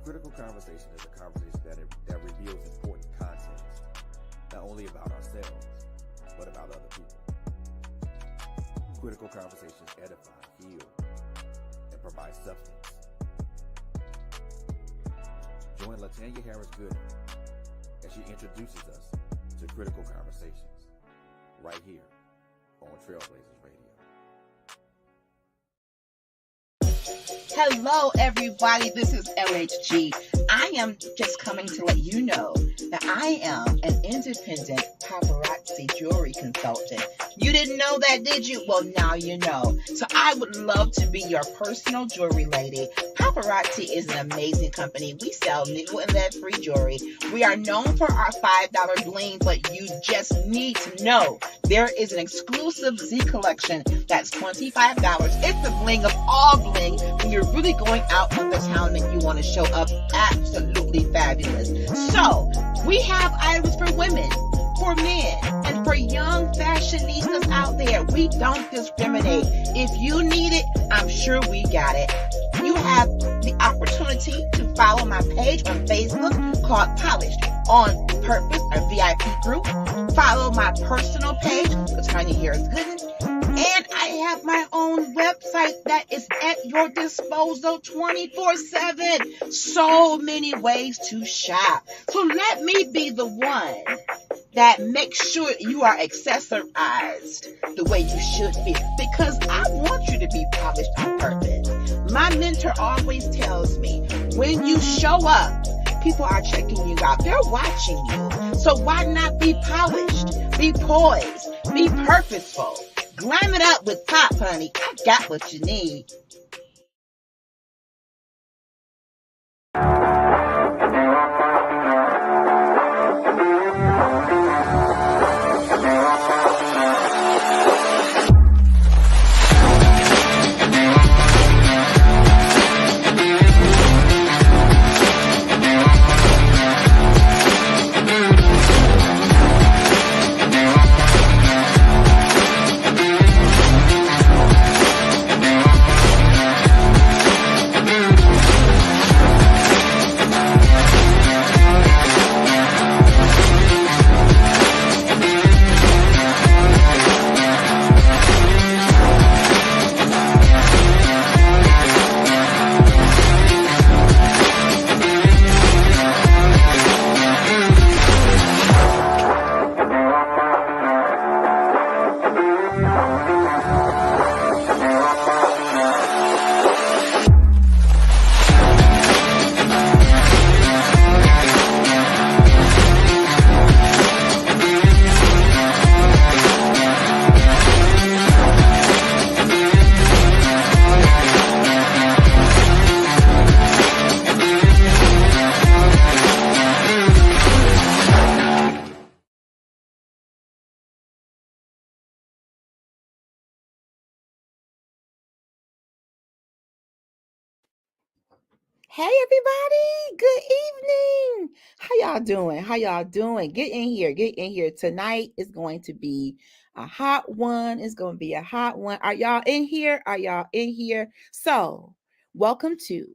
Critical conversation is a conversation that reveals important content, not only about ourselves, but about other people. Critical conversations edify, heal, and provide substance. Join Latanya Harris Gooden as she introduces us to critical conversations right here on Trailblazers Radio. Hello, everybody. This is LHG. I am just coming to let you know that I am an independent paparazzi jewelry consultant. You didn't know that, did you? Well, now you know. So I would love to be your personal jewelry lady. Paparazzi is an amazing company. We sell nickel and lead-free jewelry. We are known for our $5 bling, but you just need to know there is an exclusive Z collection that's $25. It's the bling of all bling when you're really going out on the town and you want to show up absolutely fabulous. So we have items for women, for men, and for young fashionistas out there. We don't discriminate. If you need it, I'm sure we got it. You have the opportunity to follow my page on Facebook called Polished on Purpose, a VIP group. Follow my personal page, Latanya Harris Gooden. And I have my own website that is at your disposal 24/7. So many ways to shop. So let me be the one that makes sure you are accessorized the way you should be. Because I want you to be polished on purpose. My mentor always tells me, when you show up, people are checking you out. They're watching you. So why not be polished, be poised, be purposeful? Glam it up with pop, honey. I got what you need. Hey everybody, good evening. How y'all doing? How y'all doing? Get in here. Get in here. Tonight is going to be a hot one. It's going to be a hot one. Are y'all in here? Are y'all in here? So, welcome to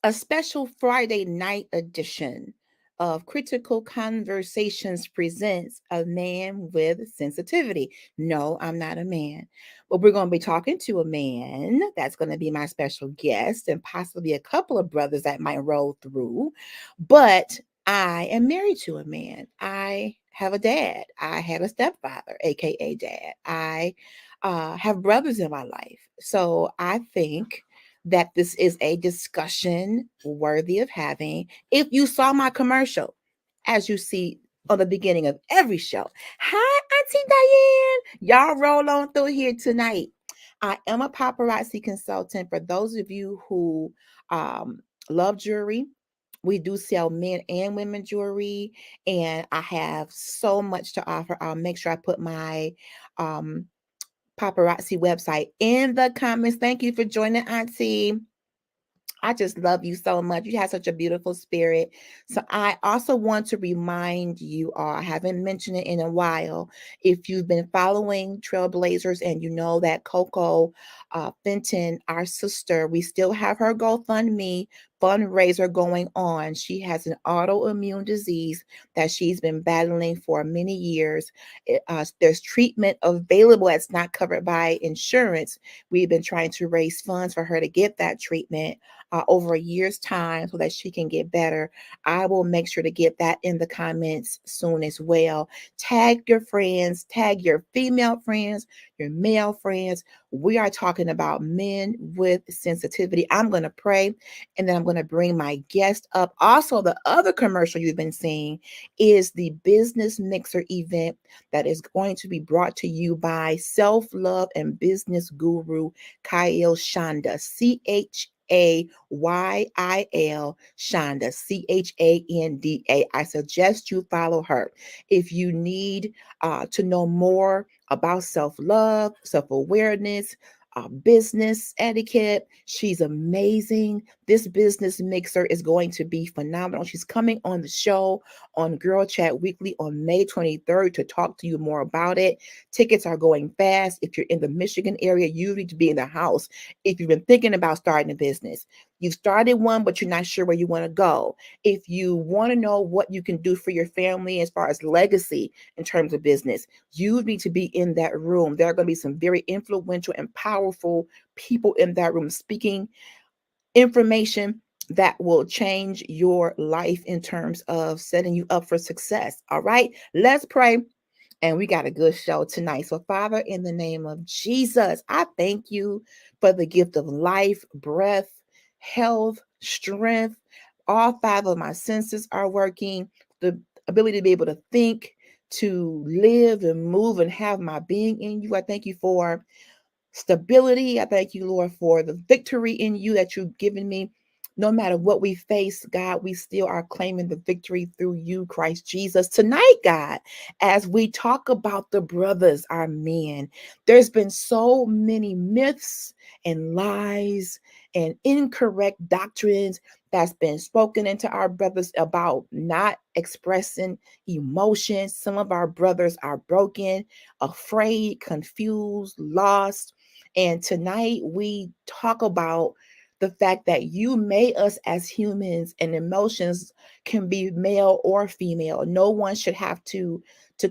a special Friday night edition of Critical Conversations presents A Man with Sensitivity. No, I'm not a man. But we're going to be talking to a man. That's going to be my special guest and possibly a couple of brothers that might roll through. But I am married to a man. I have a dad. I have a stepfather, aka dad. I have brothers in my life. So I think that this is a discussion worthy of having. If you saw my commercial, as you see on the beginning of every show, hi, Auntie Diane. Y'all roll on through here tonight. I am a paparazzi consultant. For those of you who love jewelry, we do sell men and women jewelry, and I have so much to offer. I'll make sure I put my paparazzi website in the comments. Thank you for joining, Auntie. I just love you so much. You have such a beautiful spirit. So I also want to remind you all, I haven't mentioned it in a while. If you've been following Trailblazers and you know that Coco Fenton, our sister, we still have her GoFundMe fundraiser going on. She has an autoimmune disease that she's been battling for many years. There's treatment available that's not covered by insurance. We've been trying to raise funds for her to get that treatment over a year's time so that she can get better. I will make sure to get that in the comments soon as well. Tag your friends, tag your female friends, your male friends. We are talking about men with sensitivity. I'm going to pray and then I'm going to bring my guest up. Also, the other commercial you've been seeing is the Business Mixer event that is going to be brought to you by self-love and business guru Kyle Shonda, Chayil Shonda, Chanda. I suggest you follow her. If you need to know more about self-love, self-awareness, business etiquette, she's amazing. This Business Mixer is going to be phenomenal. She's coming on the show on Girl Chat Weekly on May 23rd to talk to you more about it. Tickets are going fast. If you're in the Michigan area, you need to be in the house. If you've been thinking about starting a business, you've started one, but you're not sure where you want to go. If you want to know what you can do for your family as far as legacy in terms of business, you need to be in that room. There are going to be some very influential and powerful people in that room speaking information that will change your life in terms of setting you up for success. All right, let's pray. And we got a good show tonight. So, Father, in the name of Jesus, I thank you for the gift of life, breath, health, strength. All five of my senses are working. The ability to be able to think, to live and move and have my being in you. I thank you for stability. I thank you, Lord, for the victory in you that you've given me. No matter what we face, God, we still are claiming the victory through you, Christ Jesus. Tonight, God, as we talk about the brothers, our men, there's been so many myths and lies and incorrect doctrines that's been spoken into our brothers about not expressing emotions. Some of our brothers are broken, afraid, confused, lost. And tonight we talk about the fact that you made us as humans and emotions can be male or female. No one should have to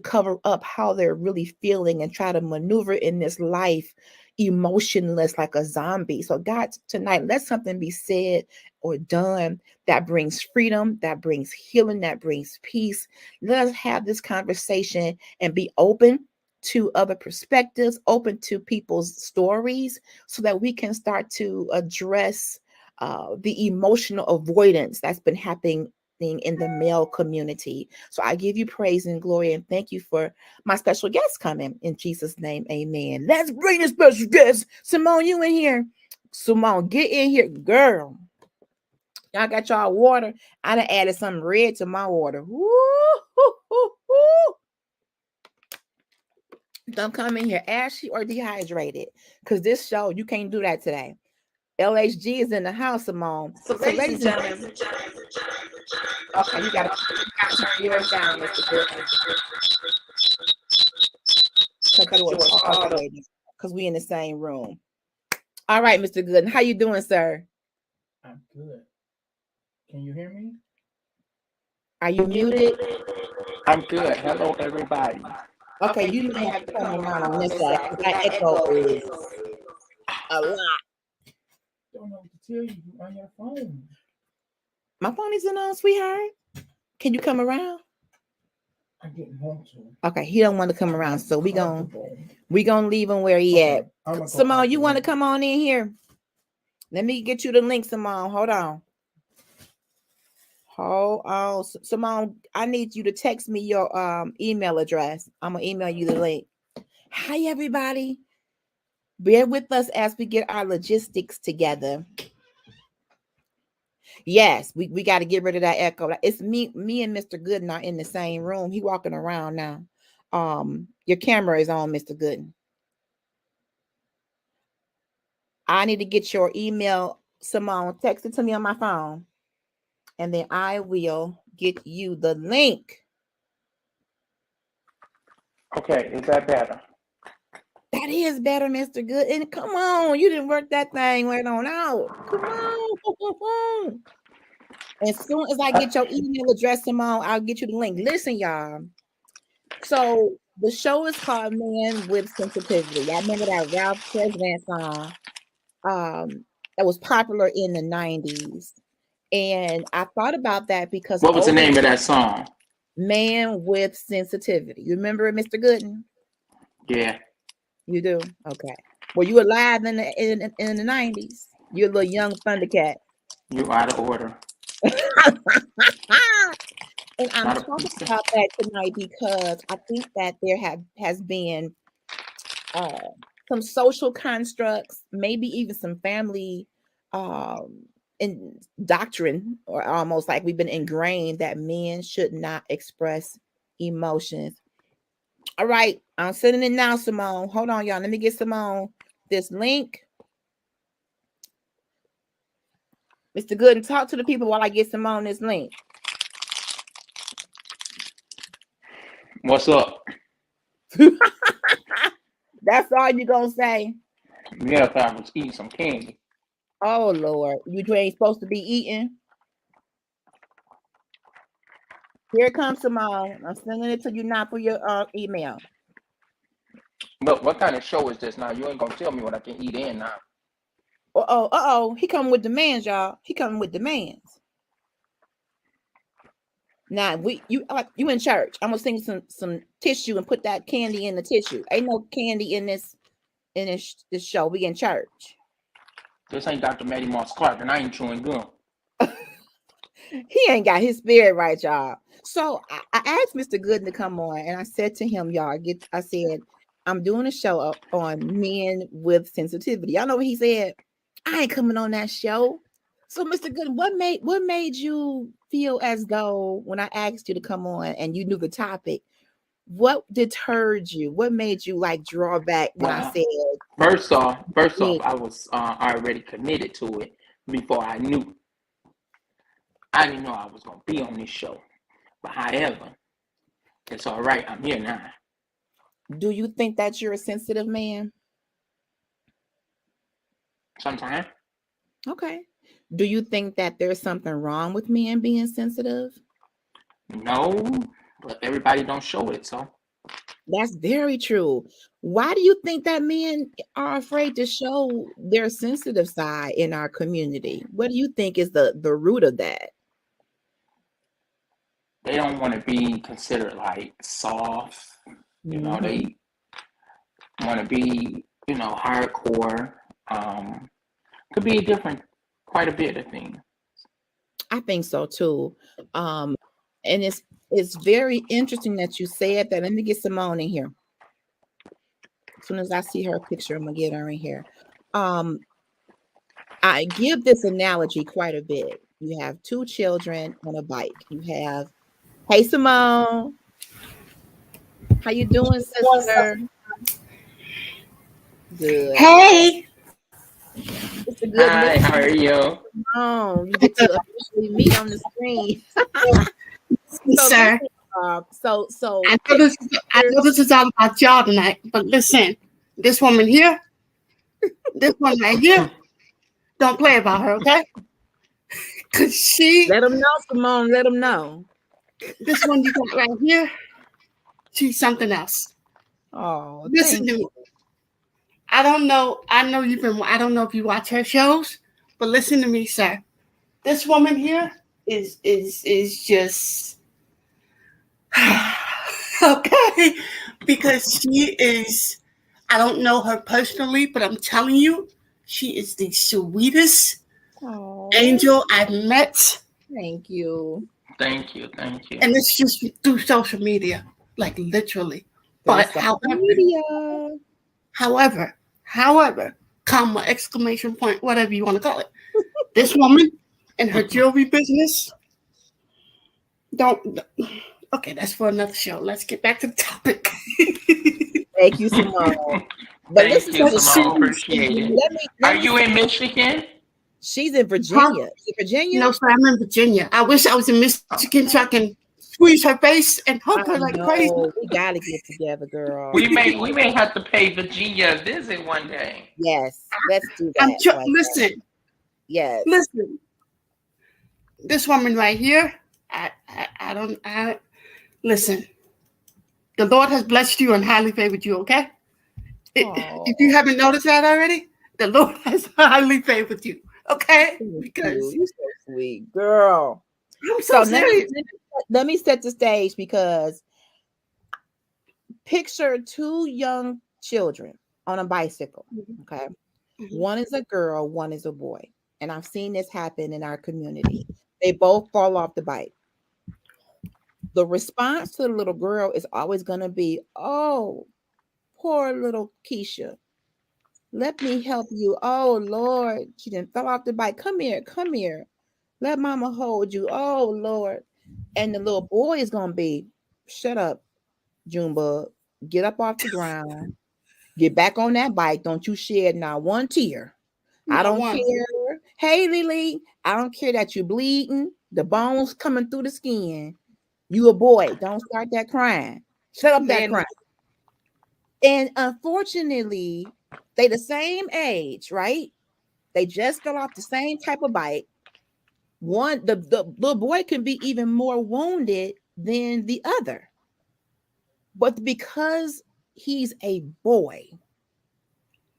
cover up how they're really feeling and try to maneuver in this life emotionless like a zombie. So God, tonight let something be said or done that brings freedom, that brings healing, that brings peace. Let us have this conversation and be open to other perspectives, open to people's stories, so that we can start to address the emotional avoidance that's been happening in the male community. So I give you praise and glory and thank you for my special guest coming in Jesus' name. Amen. Let's bring the special guest. Simone, you in here? Simone, get in here, girl. Y'all got y'all water. I done added some red to my water. Woo, hoo, hoo, hoo. Don't come in here ashy or dehydrated, because this show, you can't do that today. LHG is in the house, Simone. So, ladies and gentlemen, okay, you gotta turn yours down, Mr. Good. Because we in the same room. All right, Mr. Gooden, how you doing, sir? I'm good. Can you hear me? Are you muted? I'm good. Hello, everybody. Okay, you may have to come around on this side because that echo is a lot. Don't know what to tell you. You're on your phone. My phone isn't on, sweetheart. Can you come around? I didn't want to. Okay, he don't want to come around, so we gonna leave him where he at. Simone, you want to come on in here? Let me get you the link, Simone. Hold on. Simone, I need you to text me your email address. I'm gonna email you the link. Hi, everybody. Bear with us as we get our logistics together. Yes, we got to get rid of that echo. It's me and Mr. Gooden are in the same room. He walking around now. Your camera is on, Mr. Gooden. I need to get your email, Simone. Text it to me on my phone, and then I will get you the link. Okay, is that better? That is better, Mr. Good. And come on, you didn't work that thing right on out. Come on. As soon as I get your email address, Simone, I'll get you the link. Listen, y'all. So the show is called Man with Sensitivity. I remember that Ralph Tresvant song that was popular in the 90s. And I thought about that because What was the name of that song? Man with Sensitivity. You remember it, Mr. Gooden? Yeah. You do? Okay. Were you alive in the 90s? You're a little young Thundercat. You out of order. And I'm talking about that tonight because I think that there has been some social constructs, maybe even some family in doctrine, or almost like we've been ingrained that men should not express emotions. All right, I'm sending it now, Simone. Hold on, y'all. Let me get Simone this link. Mr. Gooden, talk to the people while I get Simone this link. What's up? That's all you gonna say? Yeah, if I was eating some candy. Oh Lord, you ain't supposed to be eating. Here comes Simone. I'm sending it to you now for your email. Look, what kind of show is this now? You ain't gonna tell me what I can eat in now. Uh-oh. He coming with demands, y'all. He coming with demands. Now you in church. I'm gonna sing some tissue and put that candy in the tissue. Ain't no candy in this show. We in church. This ain't Dr. Maddie Moss Clark, and I ain't chewing gum. He ain't got his spirit right, y'all. So I asked Mr. Gooden to come on, and I said to him, y'all, I said, I'm doing a show on men with sensitivity. Y'all know what he said? I ain't coming on that show. So, Mr. Gooden, what made you feel as though when I asked you to come on and you knew the topic, what deterred you? What made you like draw back when I said? First off, I was already committed to it before I knew. I didn't know I was gonna be on this show, but however, it's all right. I'm here now. Do you think that you're a sensitive man? Sometimes. Okay. Do you think that there's something wrong with men being sensitive? No, but everybody don't show it, so. That's very true. Why do you think that men are afraid to show their sensitive side in our community? What do you think is the root of that? They don't want to be considered like soft. You know, they want to be, hardcore. Could be quite a bit of things. I think so too. And it's very interesting that you said that. Let me get Simone in here. As soon as I see her picture, I'm gonna get her in here. I give this analogy quite a bit. You have two children on a bike. You have, hey Simone, how you doing, sister? Good. Hey. It's a good Hi, how are you? Oh, you get to officially meet on the screen. Sir. So I know this is all about y'all tonight, but listen, this woman here, this one right here, don't play about her, okay? Cause let them know, Simone. Let them know. This one you got right here, she's something else. Oh, listen to me. I don't know if you watch her shows, but listen to me, sir. This woman here is just okay, because she is, I don't know her personally, but I'm telling you, she is the sweetest angel I've met. Thank you. Thank you. And it's just through social media, like literally. But however, comma, exclamation point, whatever you want to call it. This woman and her jewelry business okay, that's for another show. Let's get back to the topic. Thank you, Simone. Thank you, Simone. Appreciate it. Are you in Michigan? She's in Virginia. Virginia? No, sir, I'm in Virginia. I wish I was in Michigan so I can squeeze her face and hug her like crazy. We gotta get together, girl. We may have to pay Virginia a visit one day. Yes, let's do that. Listen. Yes. Listen. this woman right here, I listen. The Lord has blessed you and highly favored you. Okay, if you haven't noticed that already, the Lord has highly favored you. Okay, because you're so sweet, girl. I'm so serious. Let me set the stage, because picture two young children on a bicycle. Okay. Mm-hmm. One is a girl, one is a boy. And I've seen this happen in our community. They both fall off the bike. The response to the little girl is always going to be, oh, poor little Keisha. Let me help you. Oh, Lord, she didn't fell off the bike. Come here, come here. Let mama hold you. Oh, Lord. And the little boy is going to be, shut up, Junebug. Get up off the ground. Get back on that bike. Don't you shed not one tear. I don't care. Hey, Lily, I don't care that you're bleeding, the bones coming through the skin. You a boy. Don't start that crying. Shut up that crying. And unfortunately, they the same age, right? They just got off the same type of bike. One, the little boy can be even more wounded than the other. But because he's a boy,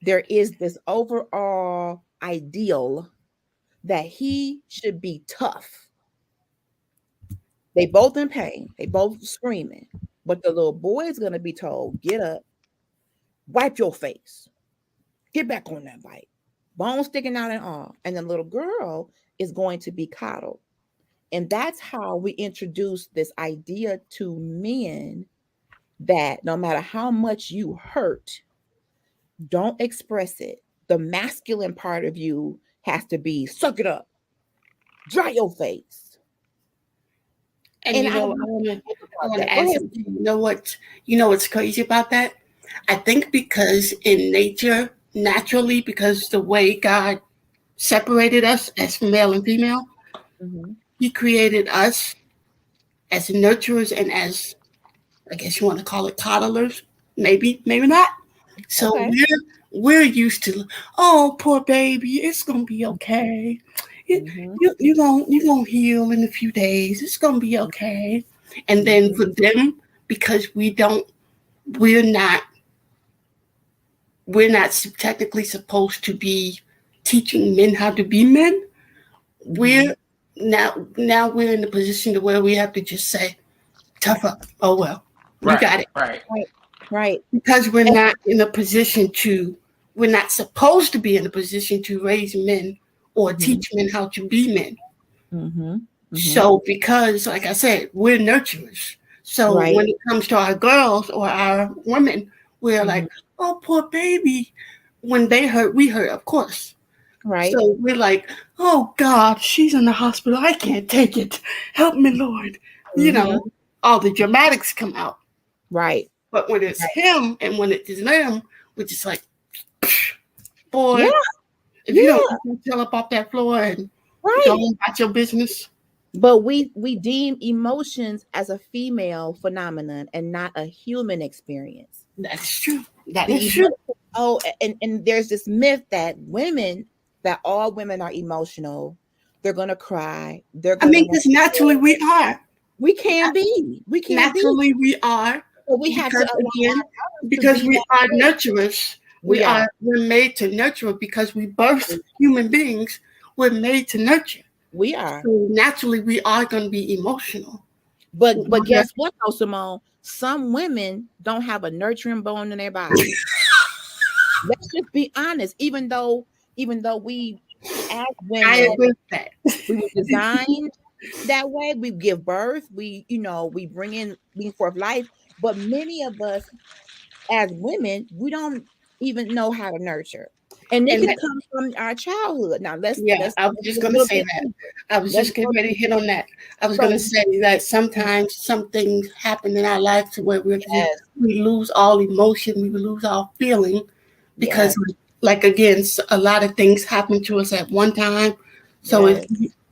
there is this overall ideal that he should be tough. They both in pain. They both screaming. But the little boy is going to be told, get up, wipe your face, get back on that bike. Bones sticking out and all. And the little girl is going to be coddled. And that's how we introduce this idea to men that no matter how much you hurt, don't express it. The masculine part of you has to be, suck it up, dry your face. And you know, I want to add something. You know what's crazy about that? I think because in nature, naturally, because the way God separated us as male and female, He created us as nurturers and as, I guess you want to call it, coddlers. Maybe not. So we're used to, oh, poor baby, it's gonna be okay. You're gonna heal in a few days. It's gonna be okay. And then for them, because we're not technically supposed to be teaching men how to be men. We're now we're in the position to where we have to just say, tough up. Oh well, you got it. Right. Because we're not in a position to, we're not supposed to be in a position to raise men or teach men how to be men. So because, like I said, we're nurturers. So when it comes to our girls or our women, we're like, oh, poor baby. When they hurt, we hurt, of course. Right. So we're like, oh, God, she's in the hospital. I can't take it. Help me, Lord. You know, all the dramatics come out. Right. But when it's him and when it is them, we're just like, boy, if you don't tell up off that floor and go about your business. But we deem emotions as a female phenomenon and not a human experience. That's true. That is true. Oh, and there's this myth that all women are emotional. They're gonna cry. Because naturally we are. We can be. We can naturally we are. But we have to again, because we are nurturers. We're made to nurture because we birth human beings. We're made to nurture. We are. So naturally we are going to be emotional. But guess what, though, Simone? Some women don't have a nurturing bone in their body. Let's just be honest. Even though we as women, I agree with that. We were designed that way. We give birth. We bring forth life. But many of us as women, we don't even know how to nurture. And it can come from our childhood. Now, I was just going to say that. I was just getting ready to hit on that. I was going to say that sometimes some things happen in our life to where we lose all emotion, we lose all feeling, because, like, again, a lot of things happen to us at one time. So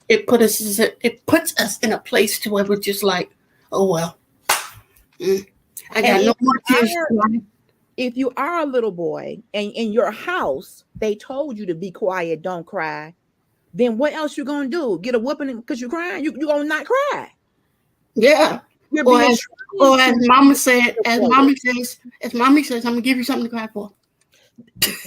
it puts us in a place to where we're just like, oh, well. I got no more tears. If you are a little boy and in your house, they told you to be quiet, don't cry, then what else you gonna do? Get a whooping because you're crying? You gonna not cry? Yeah. You're Or being as Mama said, as Mommy says, I'm gonna give you something to cry for.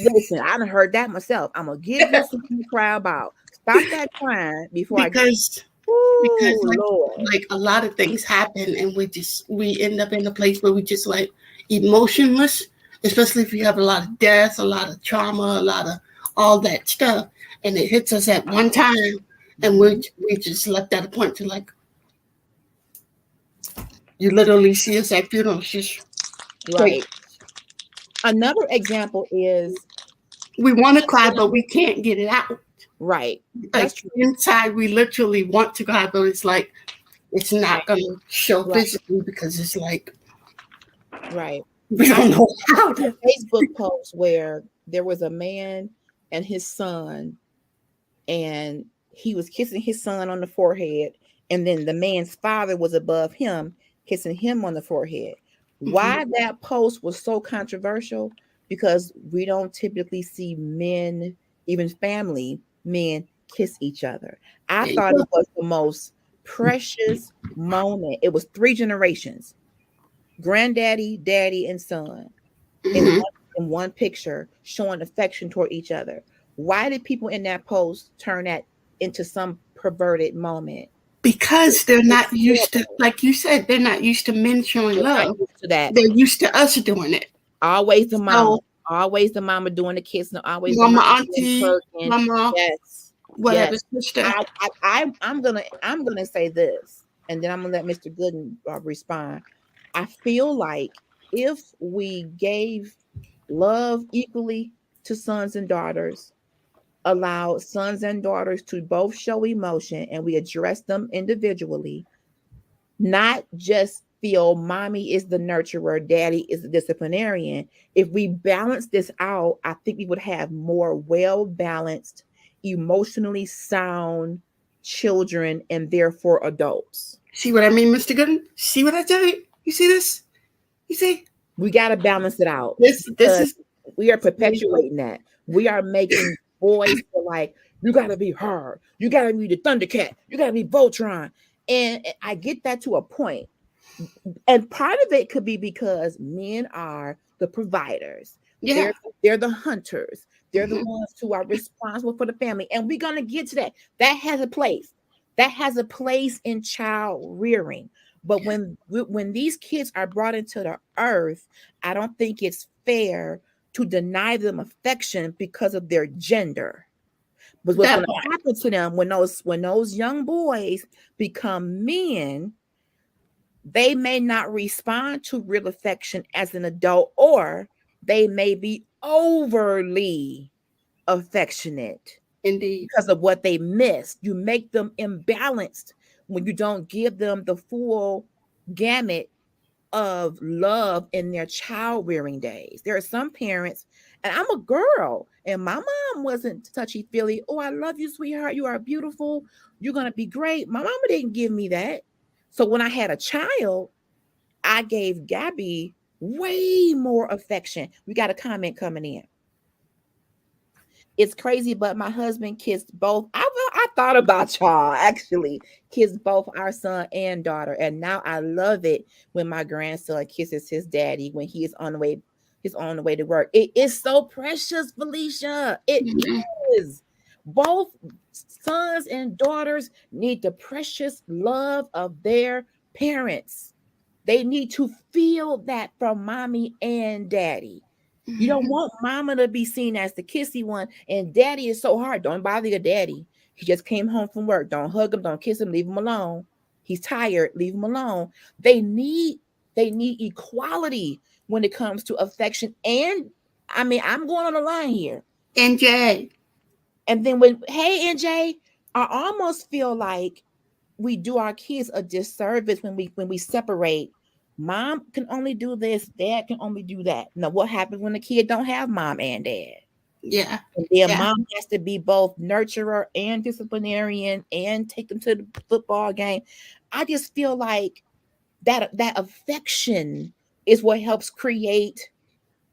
Listen, I done heard that myself. I'm gonna give you something to cry about. Stop that crying before because Lord. like a lot of things happen and we end up in a place where we just like emotionless, especially if you have a lot of death, a lot of trauma, a lot of all that stuff, and it hits us at one time, and we just left at a point to like you literally see us at funerals just right. Another example is we want to cry but we can't get it out. Right. Like inside we literally want to cry, but it's like it's not gonna show physically because it's like we don't know how to. A Facebook post where there was a man and his son, and he was kissing his son on the forehead, and then the man's father was above him kissing him on the forehead. Why that post was so controversial? Because we don't typically see men, even family men, kiss each other. I thought it was the most precious moment. It was 3 generations: granddaddy, daddy, and son in one picture, showing affection toward each other. Why did people in that post turn that into some perverted moment? Because they're not used to, like you said, they're not used to men showing love. They're used to us doing it. Always the mama. Always the mama doing the kissing. Always mama, the mama auntie, mama. Yes. Whatever. Yes. I'm gonna say this, and then I'm gonna let Mr. Gooden respond. I feel like if we gave love equally to sons and daughters, allow sons and daughters to both show emotion, and we address them individually, not just feel mommy is the nurturer, daddy is the disciplinarian. If we balance this out, I think we would have more well-balanced, emotionally sound children and therefore adults. See what I mean, Mr. Gooden? See what I tell you? You see this? You see? We got to balance it out. We are perpetuating that. We are making boys feel like you got to be her. You got to be the Thundercat. You got to be Voltron. And I get that to a point. And part of it could be because men are the providers. Yeah. They're the hunters. They're the ones who are responsible for the family. And we're going to get to that. That has a place. That has a place in child rearing. But when these kids are brought into the earth, I don't think it's fair to deny them affection because of their gender. But what's going to happen to them when those young boys become men, they may not respond to real affection as an adult, or they may be overly affectionate. Indeed. Because of what they missed. You make them imbalanced when you don't give them the full gamut of love in their child rearing days. There are some parents, and I'm a girl, and my mom wasn't touchy-feely. Oh, I love you, sweetheart. You are beautiful. You're going to be great. My mama didn't give me that. So when I had a child, I gave Gabby way more affection. We got a comment coming in. It's crazy, but my husband kissed both. I thought about y'all actually kissed both our son and daughter, and now I love it when my grandson kisses his daddy when he is on the way to work. It is so precious, Felicia. It is. Both sons and daughters need the precious love of their parents. They need to feel that from mommy and daddy. You don't want mama to be seen as the kissy one, and daddy is so hard. Don't bother your daddy. He just came home from work. Don't hug him. Don't kiss him. Leave him alone. He's tired. Leave him alone. They need equality when it comes to affection. And I mean, I'm going on the line here. NJ. And then NJ, I almost feel like we do our kids a disservice when we separate. Mom can only do this, dad can only do that. Now, what happens when the kid don't have mom and dad? Yeah. And then mom has to be both nurturer and disciplinarian and take them to the football game. I just feel like that affection is what helps create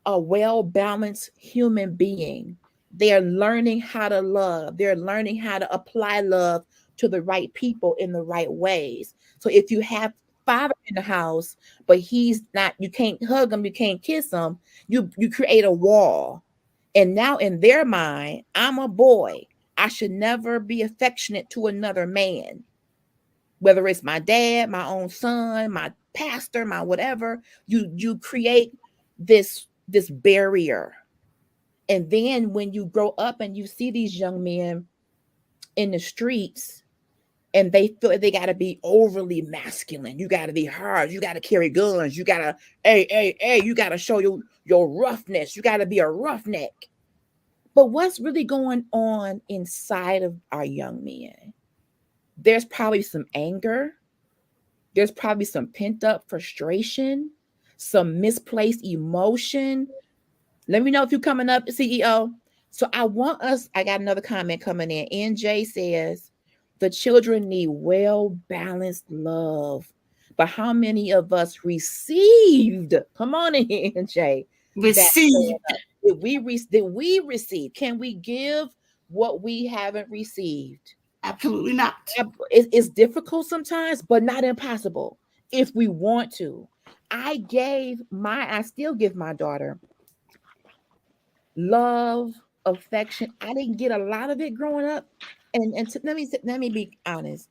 a well-balanced human being. They're learning how to love. They're learning how to apply love to the right people in the right ways. So if you have father in the house, but he's not, you can't hug him, you can't kiss him, you create a wall. And now in their mind, I'm a boy. I should never be affectionate to another man, whether it's my dad, my own son, my pastor, my whatever. You create this barrier. And then when you grow up and you see these young men in the streets and they feel like they got to be overly masculine, you got to be hard, you got to carry guns, you got to, hey, you got to show your roughness, you got to be a roughneck. But what's really going on inside of our young men? There's probably some anger. There's probably some pent up frustration, some misplaced emotion. Let me know if you're coming up, CEO. So I got another comment coming in. NJ says, the children need well-balanced love. But how many of us received? Come on in, NJ. Received. Did we receive? Can we give what we haven't received? Absolutely not. It's difficult sometimes, but not impossible if we want to. I still give my daughter love, affection. I didn't get a lot of it growing up. Let me be honest.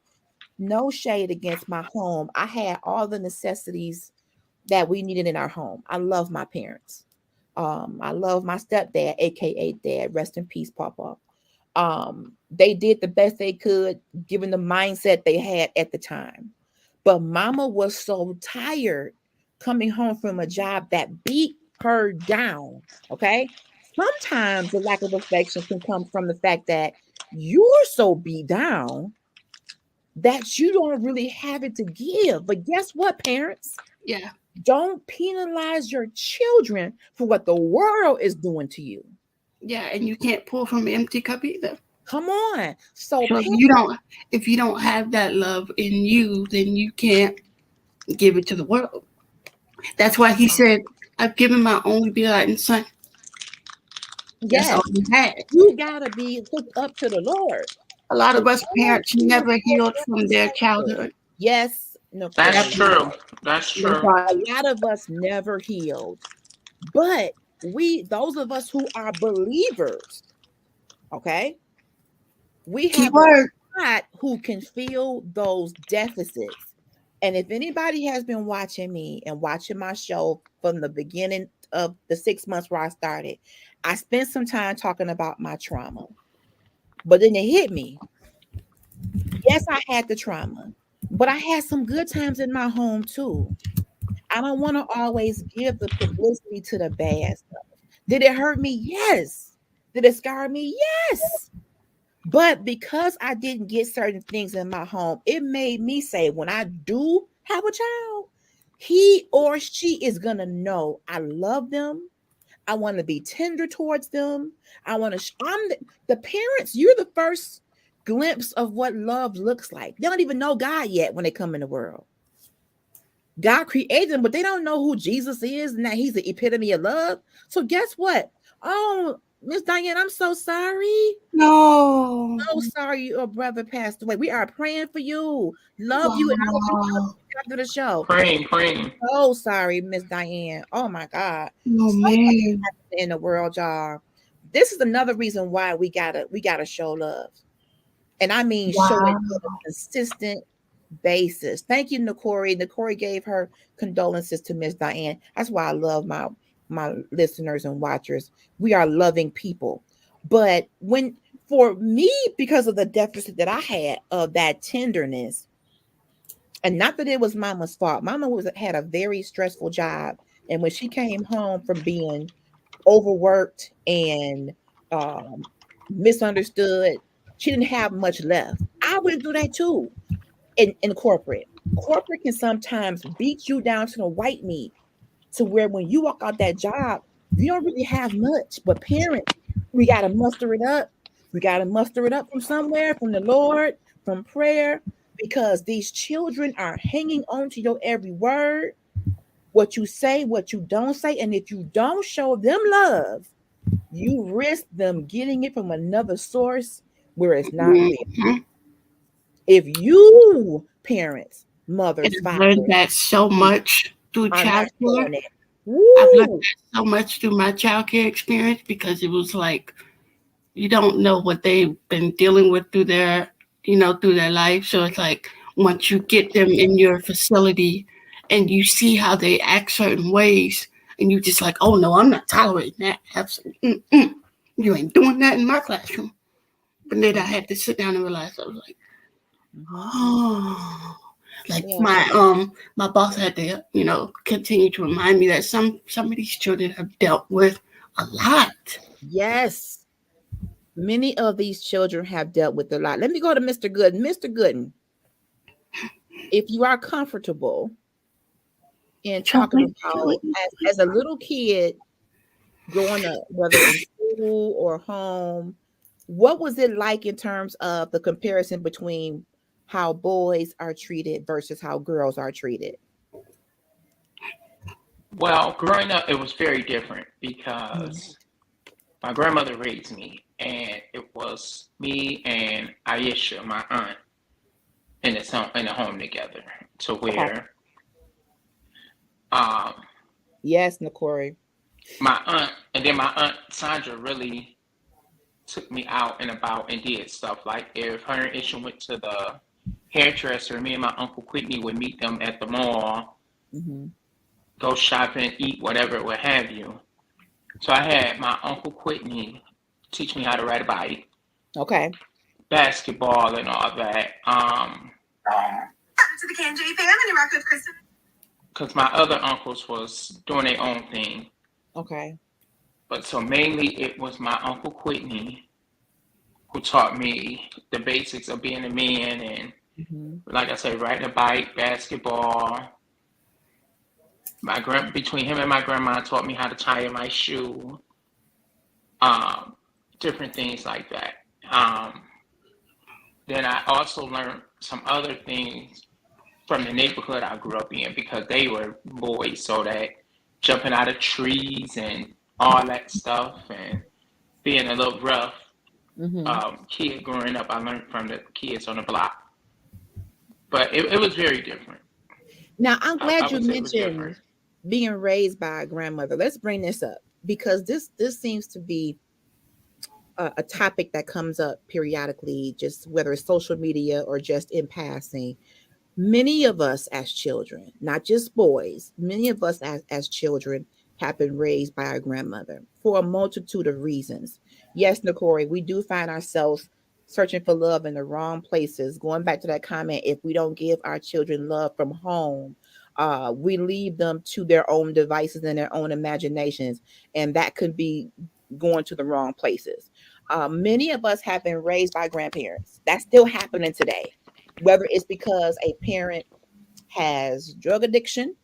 No shade against my home. I had all the necessities that we needed in our home. I love my parents. I love my stepdad, aka dad. Rest in peace, Papa. They did the best they could given the mindset they had at the time. But mama was so tired coming home from a job that beat her down. Okay. Sometimes the lack of affection can come from the fact that you're so beat down that you don't really have it to give. But guess what, parents? Yeah. Don't penalize your children for what the world is doing to you. Yeah, and you can't pull from an empty cup either. Come on. So if you don't have that love in you, then you can't give it to the world. That's why he said, I've given my only begotten son. Yes, all he had. You gotta be hooked up to the Lord. A lot of us parents never healed from their childhood. Yes, no, that's true. That's true. A lot of us never healed, but those of us who are believers, okay, we have a God who can fill those deficits. And if anybody has been watching me and watching my show from the beginning of the 6 months where I started, I spent some time talking about my trauma, but then it hit me. Yes, I had the trauma, but I had some good times in my home too. I don't want to always give the publicity to the bad stuff. Did it hurt me? Yes. Did it scar me? Yes. But because I didn't get certain things in my home, it made me say, when I do have a child, he or she is going to know I love them. I want to be tender towards them. I'm the parents. You're the first glimpse of what love looks like. They don't even know God yet when they come in the world. God created them, but they don't know who Jesus is and that he's the epitome of love. So guess what? Oh, Miss Diane, I'm so sorry. No. So sorry your brother passed away. We are praying for you. Love you. And I will be after the show. Praying. So sorry, Miss Diane. Oh my God. Oh man. In the world, y'all. This is another reason why we gotta show love. And I mean show it on a consistent basis. Thank you, Nakori. Nakori gave her condolences to Miss Diane. That's why I love my listeners and watchers. We are loving people. But for me, because of the deficit that I had of that tenderness, and not that it was mama's fault. Mama had a very stressful job. And when she came home from being overworked and misunderstood, she didn't have much left. I went through that too. In corporate can sometimes beat you down to the white meat, to where when you walk out that job, you don't really have much. But parents, we got to muster it up. We got to muster it up from somewhere, from the Lord, from prayer, because these children are hanging on to your every word, what you say, what you don't say. And if you don't show them love, You risk them getting it from another source where it's not real. Mm-hmm. If you parents, And mothers, I've learned fathers that so much through are not childcare. doing it, I've learned woo, that so much through my childcare experience because it was like you don't know what they've been dealing with through their, through their life. So it's like once you get them in your facility and you see how they act certain ways, and you just like, oh no, I'm not tolerating that. Absolutely, you ain't doing that in my classroom. But then I had to sit down and realize I was like, mm-hmm. oh, like Yeah. my boss had to, continue to remind me that some of these children have dealt with a lot. Yes. Many of these children have dealt with a lot. Let me go to Mr. Gooden. Mr. Gooden, if you are comfortable in talking about as a little kid growing up, whether in school or home, what was it like in terms of the comparison between how boys are treated versus how girls are treated? Well, growing up, it was very different Mhm. because my grandmother raised me, and it was me and Aisha, my aunt, in a home together. To Okay. where um, Yes, Nakori. my aunt Sandra really took me out and about and did stuff. Like if her and Isha went to the hairdresser, me and my uncle Whitney would meet them at the mall, Mm-hmm. go shopping, eat, whatever, what have you. So I had my uncle Whitney teach me how to ride a bike, Okay. basketball, and all that. To the KNJ family, rock with Kristen. Because my other uncles was doing their own thing. Okay. But so mainly it was my uncle Whitney who taught me the basics of being a man, and Mm-hmm. like I said, riding a bike, basketball. Between him and my grandma taught me how to tie my shoe, um, different things like that. Um, then I also learned some other things from the neighborhood I grew up in because they were boys, so that jumping out of trees and all that stuff and being a little rough Mm-hmm. kid growing up, I learned from the kids on the block. But it was very different. Now, I'm I glad you would say it was different. mentioned being raised by a grandmother. Let's bring this up because this seems to be a topic that comes up periodically, just whether it's social media or just in passing. Many of us as children, not just boys, many of us as children have been raised by our grandmother for a multitude of reasons. Yes, Nakori, we do find ourselves searching for love in the wrong places. Going back to that comment, if we don't give our children love from home, we leave them to their own devices and their own imaginations, and that could be going to the wrong places. Many of us have been raised by grandparents. That's still happening today, whether it's because a parent has drug addiction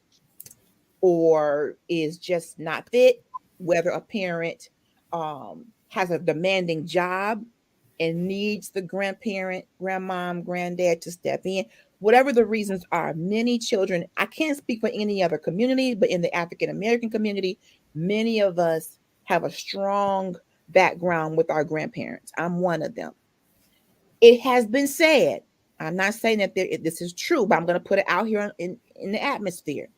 or is just not fit, whether a parent has a demanding job and needs the grandparent, grandmom, granddad to step in. Whatever the reasons are, many children, I can't speak for any other community, but in the African American community, many of us have a strong background with our grandparents. I'm one of them. It has been said, I'm not saying that this is true, but I'm going to put it out here in the atmosphere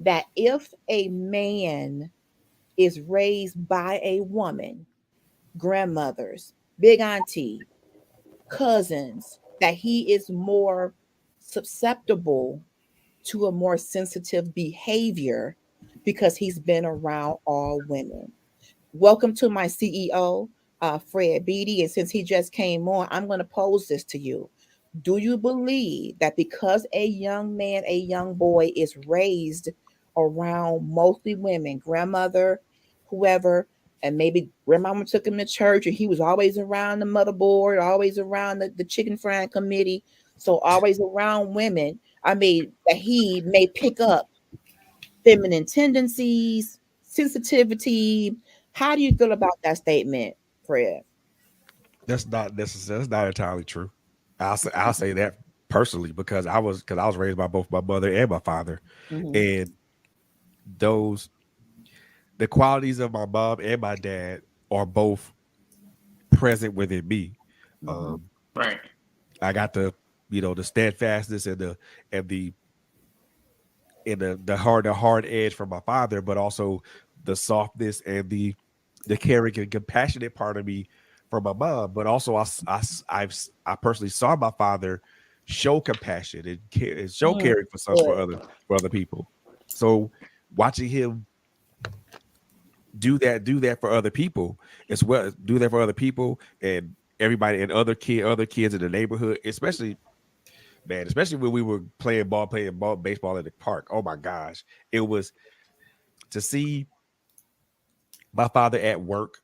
that if a man is raised by a woman, grandmothers, big auntie, cousins, that he is more susceptible to a more sensitive behavior because he's been around all women. Welcome to my CEO, Fred Beatty. And since he just came on, I'm going to pose this to you. Do you believe that because a young man, a young boy is raised around mostly women, grandmother, whoever, and maybe grandmama took him to church and he was always around the motherboard, always around the chicken frying committee, so always around women, I mean, that he may pick up feminine tendencies, sensitivity. How do you feel about that statement, Fred? That's not entirely true. I'll say that personally because I was raised by both my mother and my father, Mm-hmm. and those the qualities of my mom and my dad are both present within me. Right. I got the the steadfastness and the hard edge from my father, but also the softness and the caring and compassionate part of me from my mom. But also I personally saw my father show compassion and care and show caring for other people. So watching him do that for other people as well, do that for other people and everybody and other kids in the neighborhood, especially when we were playing baseball in the park. Oh my gosh, it was to see my father at work,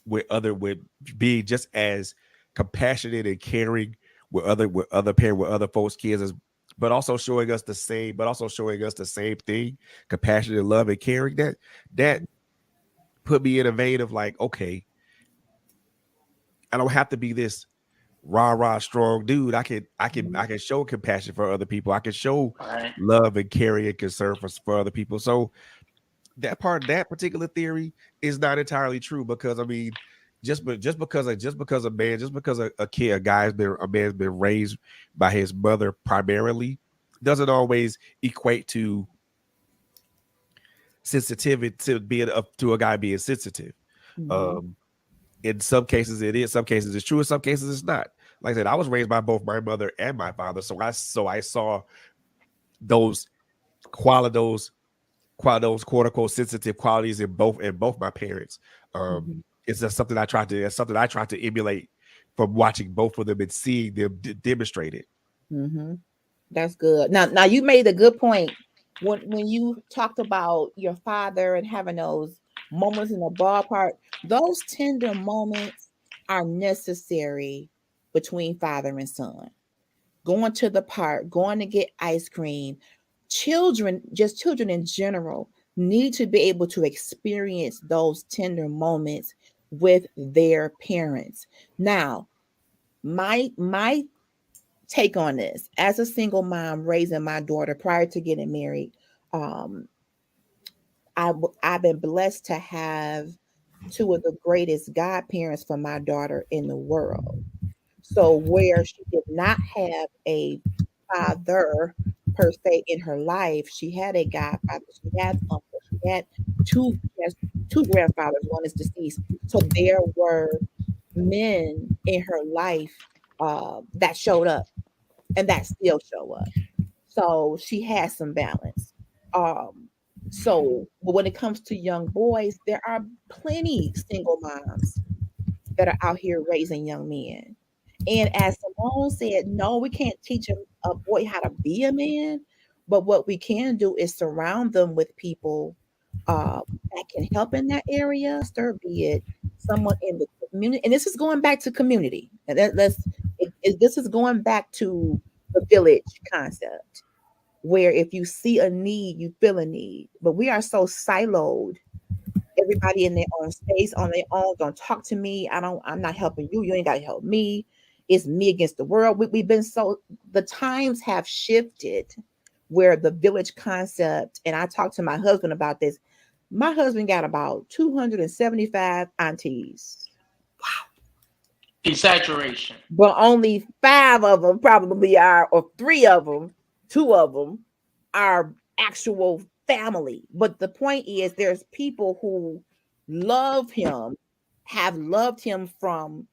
with being just as compassionate and caring with other folks' kids, but also showing us the same thing, compassionate, love, and caring. That put me in a vein of like, okay, I don't have to be this rah strong dude. I can show compassion for other people. I can show love and caring and concern for other people. So that particular theory is not entirely true, because I mean, just because a man's been raised by his mother primarily doesn't always equate to sensitivity, to a guy being sensitive. In some cases it is, some cases it's true, in some cases it's not. Like I said, I was raised by both my mother and my father, so I saw those quote unquote sensitive qualities in both my parents. It's just something I tried to emulate from watching both of them and seeing them demonstrate it. That's good. Now you made a good point when you talked about your father and having those moments in the ballpark. Those tender moments are necessary between father and son. Going to the park, going to get ice cream. Children in general, need to be able to experience those tender moments with their parents. Now, my take on this, as a single mom raising my daughter prior to getting married, I've been blessed to have two of the greatest godparents for my daughter in the world. So where she did not have a father per se in her life, she had a godfather, she had uncle, she had two grandfathers, one is deceased. So there were men in her life that showed up and that still show up. So she has some balance. But when it comes to young boys, there are plenty single moms that are out here raising young men. And as Simone said, no, we can't teach a boy how to be a man, but what we can do is surround them with people that can help in that area, be it someone in the community. And this is going back to community. And this is going back to the village concept, where if you see a need, you feel a need. But we are so siloed. Everybody in their own space, on their own. Don't talk to me. I'm not helping you. You ain't got to help me. It's me against the world. The times have shifted where the village concept, and I talked to my husband about this. My husband got about 275 aunties. Wow. Exaggeration. But only 5 of them probably are, or 3 of them, 2 of them are actual family. But the point is, there's people who love him, have loved him from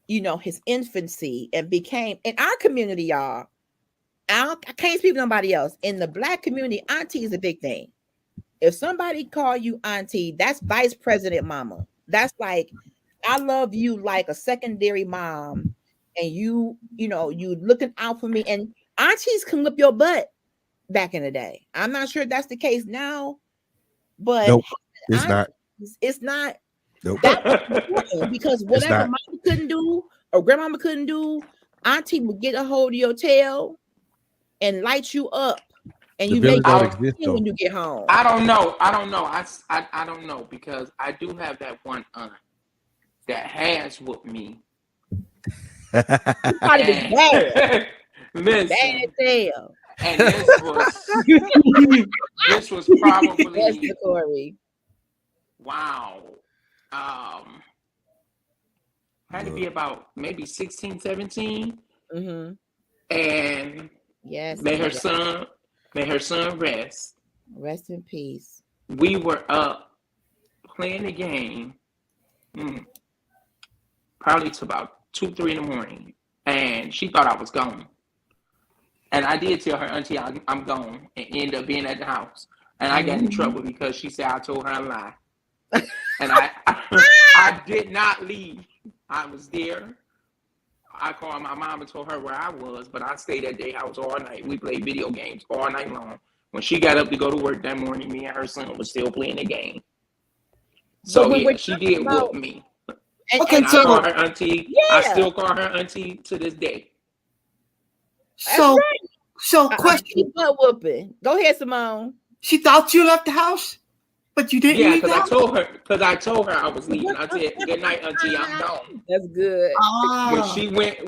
his infancy, and became in our community, y'all. I can't speak to nobody else. In the Black community, auntie is a big thing. If somebody call you auntie, that's vice president mama. That's like, I love you like a secondary mom, and you looking out for me. And aunties can whip your butt back in the day. I'm not sure if that's the case now, but nope, it's not. It's not. Nope. Because whatever mama couldn't do or grandmama couldn't do, auntie would get a hold of your tail and light you up, and you make it when you get home. I don't know. I don't know, because I do have that one aunt that has whooped me. Bad. Listen, bad tail. And this was probably Corey. Wow. had to be about maybe 16, 17. Mm-hmm. And Yes. may her son rest. Rest in peace. We were up playing the game probably to about 2, 3 in the morning. And she thought I was gone. And I did tell her, Auntie, I'm gone, and ended up being at the house. And I got in trouble because she said I told her a lie. And I did not leave. I was there. I called my mom and told her where I was, but I stayed at their house all night. We played video games all night long. When she got up to go to work that morning, me and her son was still playing the game. So yeah, she did whoop me. Okay, and I call her auntie. Yeah. I still call her auntie to this day. So, so question. Butt whooping. Go ahead, Simone. She thought you left the house, but you didn't. Yeah, leave the house? I told her I was leaving. I said, "Good night, auntie. I'm gone." That's good.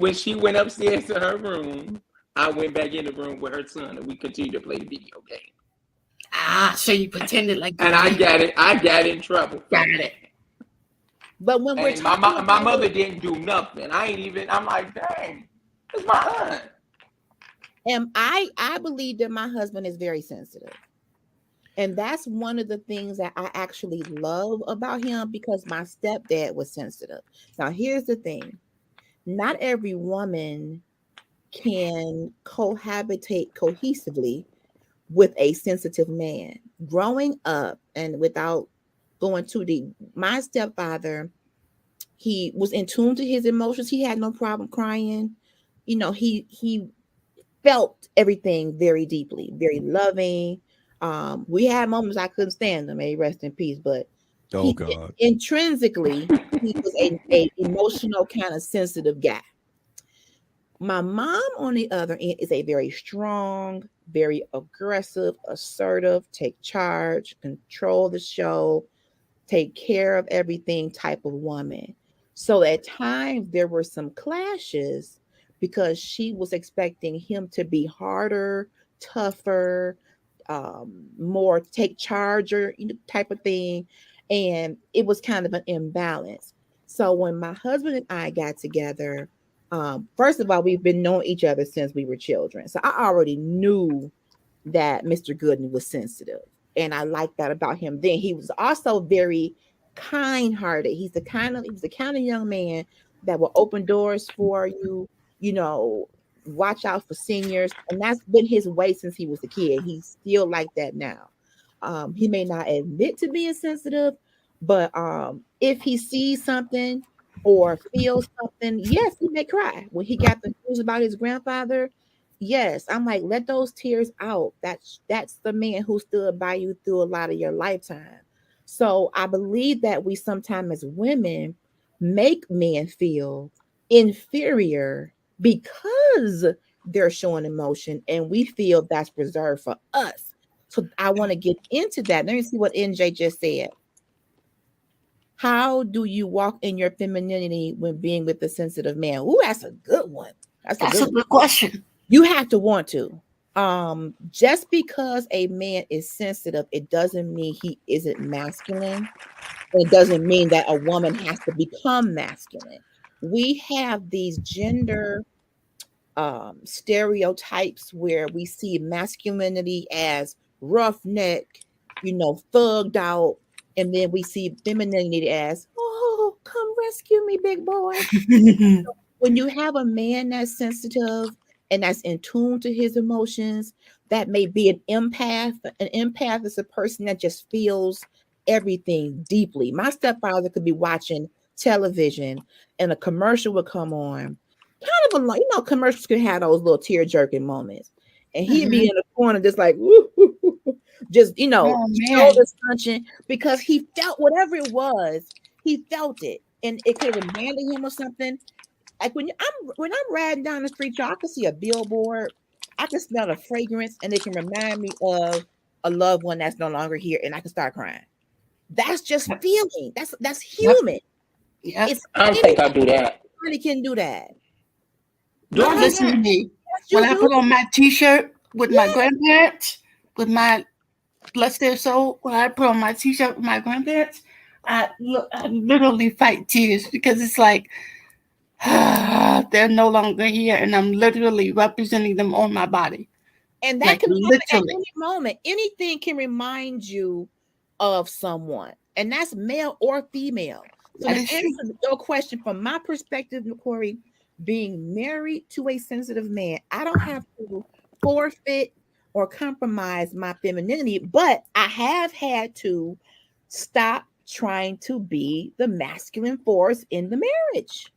When she went upstairs to her room, I went back in the room with her son, and we continued to play the video game. So you pretended like. And I got in trouble. Got it. But when we're my mother didn't do nothing. I'm like, dang, it's my aunt. And I believe that my husband is very sensitive. And that's one of the things that I actually love about him, because my stepdad was sensitive. Now, here's the thing. Not every woman can cohabitate cohesively with a sensitive man. Growing up, and without going too deep, my stepfather, he was in tune to his emotions. He had no problem crying. You know, he felt everything very deeply, very loving. We had moments I couldn't stand him, may he rest in peace, but God. Intrinsically, he was a emotional kind of sensitive guy. My mom, on the other end, is a very strong, very aggressive, assertive, take charge, control the show, take care of everything type of woman. So at times there were some clashes because she was expecting him to be harder, tougher, more take charge or type of thing. And it was kind of an imbalance. So when my husband and I got together, first of all, we've been knowing each other since we were children. So I already knew that Mr. Gooden was sensitive. And I liked that about him. Then he was also very kind-hearted. He was the kind of young man that will open doors for you, watch out for seniors. And that's been his way since he was a kid. He's still like that now. He may not admit to being sensitive, but if he sees something or feels something, yes, he may cry. When he got the news about his grandfather, yes, I'm like, let those tears out. That's the man who stood by you through a lot of your lifetime. So I believe that we sometimes as women make men feel inferior because they're showing emotion, and we feel that's reserved for us. So I want to get into that. Let me see what NJ just said. How do you walk in your femininity when being with a sensitive man? Ooh, that's a good one. That's a good question. You have to want to. Just because a man is sensitive, it doesn't mean he isn't masculine. It doesn't mean that a woman has to become masculine. We have these gender stereotypes where we see masculinity as roughneck, thugged out, and then we see femininity as, oh, come rescue me, big boy. So when you have a man that's sensitive and that's in tune to his emotions, that may be an empath. An empath is a person that just feels everything deeply. My stepfather could be watching television and a commercial would come on. Kind of a, commercials can have those little tear jerking moments. And he'd be in the corner just like, woo, woo, woo, just, shoulders punching, because he felt whatever it was, he felt it. And it could have reminded him of something. Like when I'm riding down the street, y'all, I can see a billboard, I can smell a fragrance, and it can remind me of a loved one that's no longer here, and I can start crying. That's just feeling. That's human. Yeah. I don't think I do that. Nobody can do that. Don't listen to me. When I put on my T-shirt with my grandparents, with my bless their soul, when I put on my T-shirt with my grandparents, I literally fight tears because it's like they're no longer here, and I'm literally representing them on my body. And that Like can happen at literally. any moment. Anything can remind you of someone, and that's male or female. So That to is answer true. your question, from my perspective, Corey, being married to a sensitive man, I don't have to forfeit or compromise my femininity, but I have had to stop trying to be the masculine force in the marriage.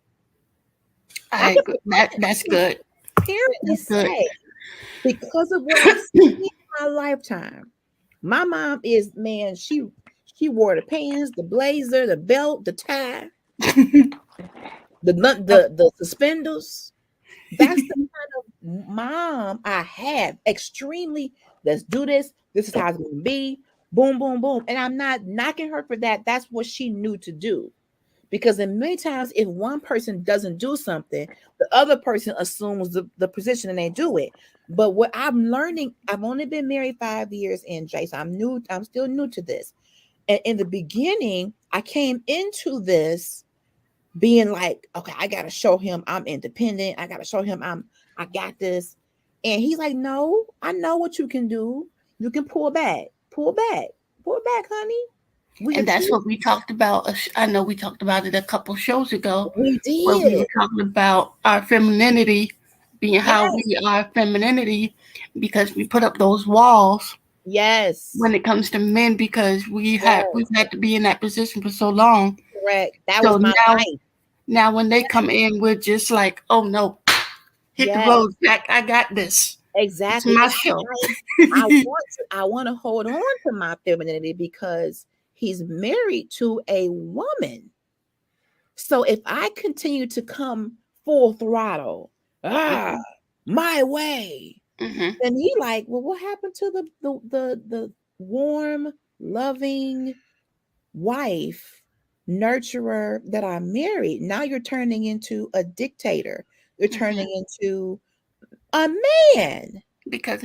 I I can agree. That's good. apparently That's good. say, because of what I've seen in my lifetime, my mom is, man, she wore the pants, the blazer, the belt, the tie, the suspenders. That's the kind of mom I have. Extremely, let's do this. This is how it's gonna be. Boom, boom, boom. And I'm not knocking her for that. That's what she knew to do. Because in many times, if one person doesn't do something, the other person assumes the position and they do it. But what I'm learning, I've only been married 5 years in, Jason. I'm still new to this. And in the beginning, I came into this being like, okay, I gotta show him I'm independent. I gotta show him I got this. And he's like, no, I know what you can do. You can pull back, honey. And that's what we talked about. I know we talked about it a couple shows ago, We where we were did. talking about our femininity being how Yes. we are femininity because we put up those walls Yes. when it comes to men because we've had to be in that position for so long. Correct. That So was my life. now when they come in, we're just like, oh no, hit the road, Jack. I got this. Exactly. It's my show. I want to hold on to my femininity because he's married to a woman. So if I continue to come full throttle, my way, then he like, well, what happened to the warm, loving wife, nurturer that I married? Now you're turning into a dictator. You're turning into a man. Because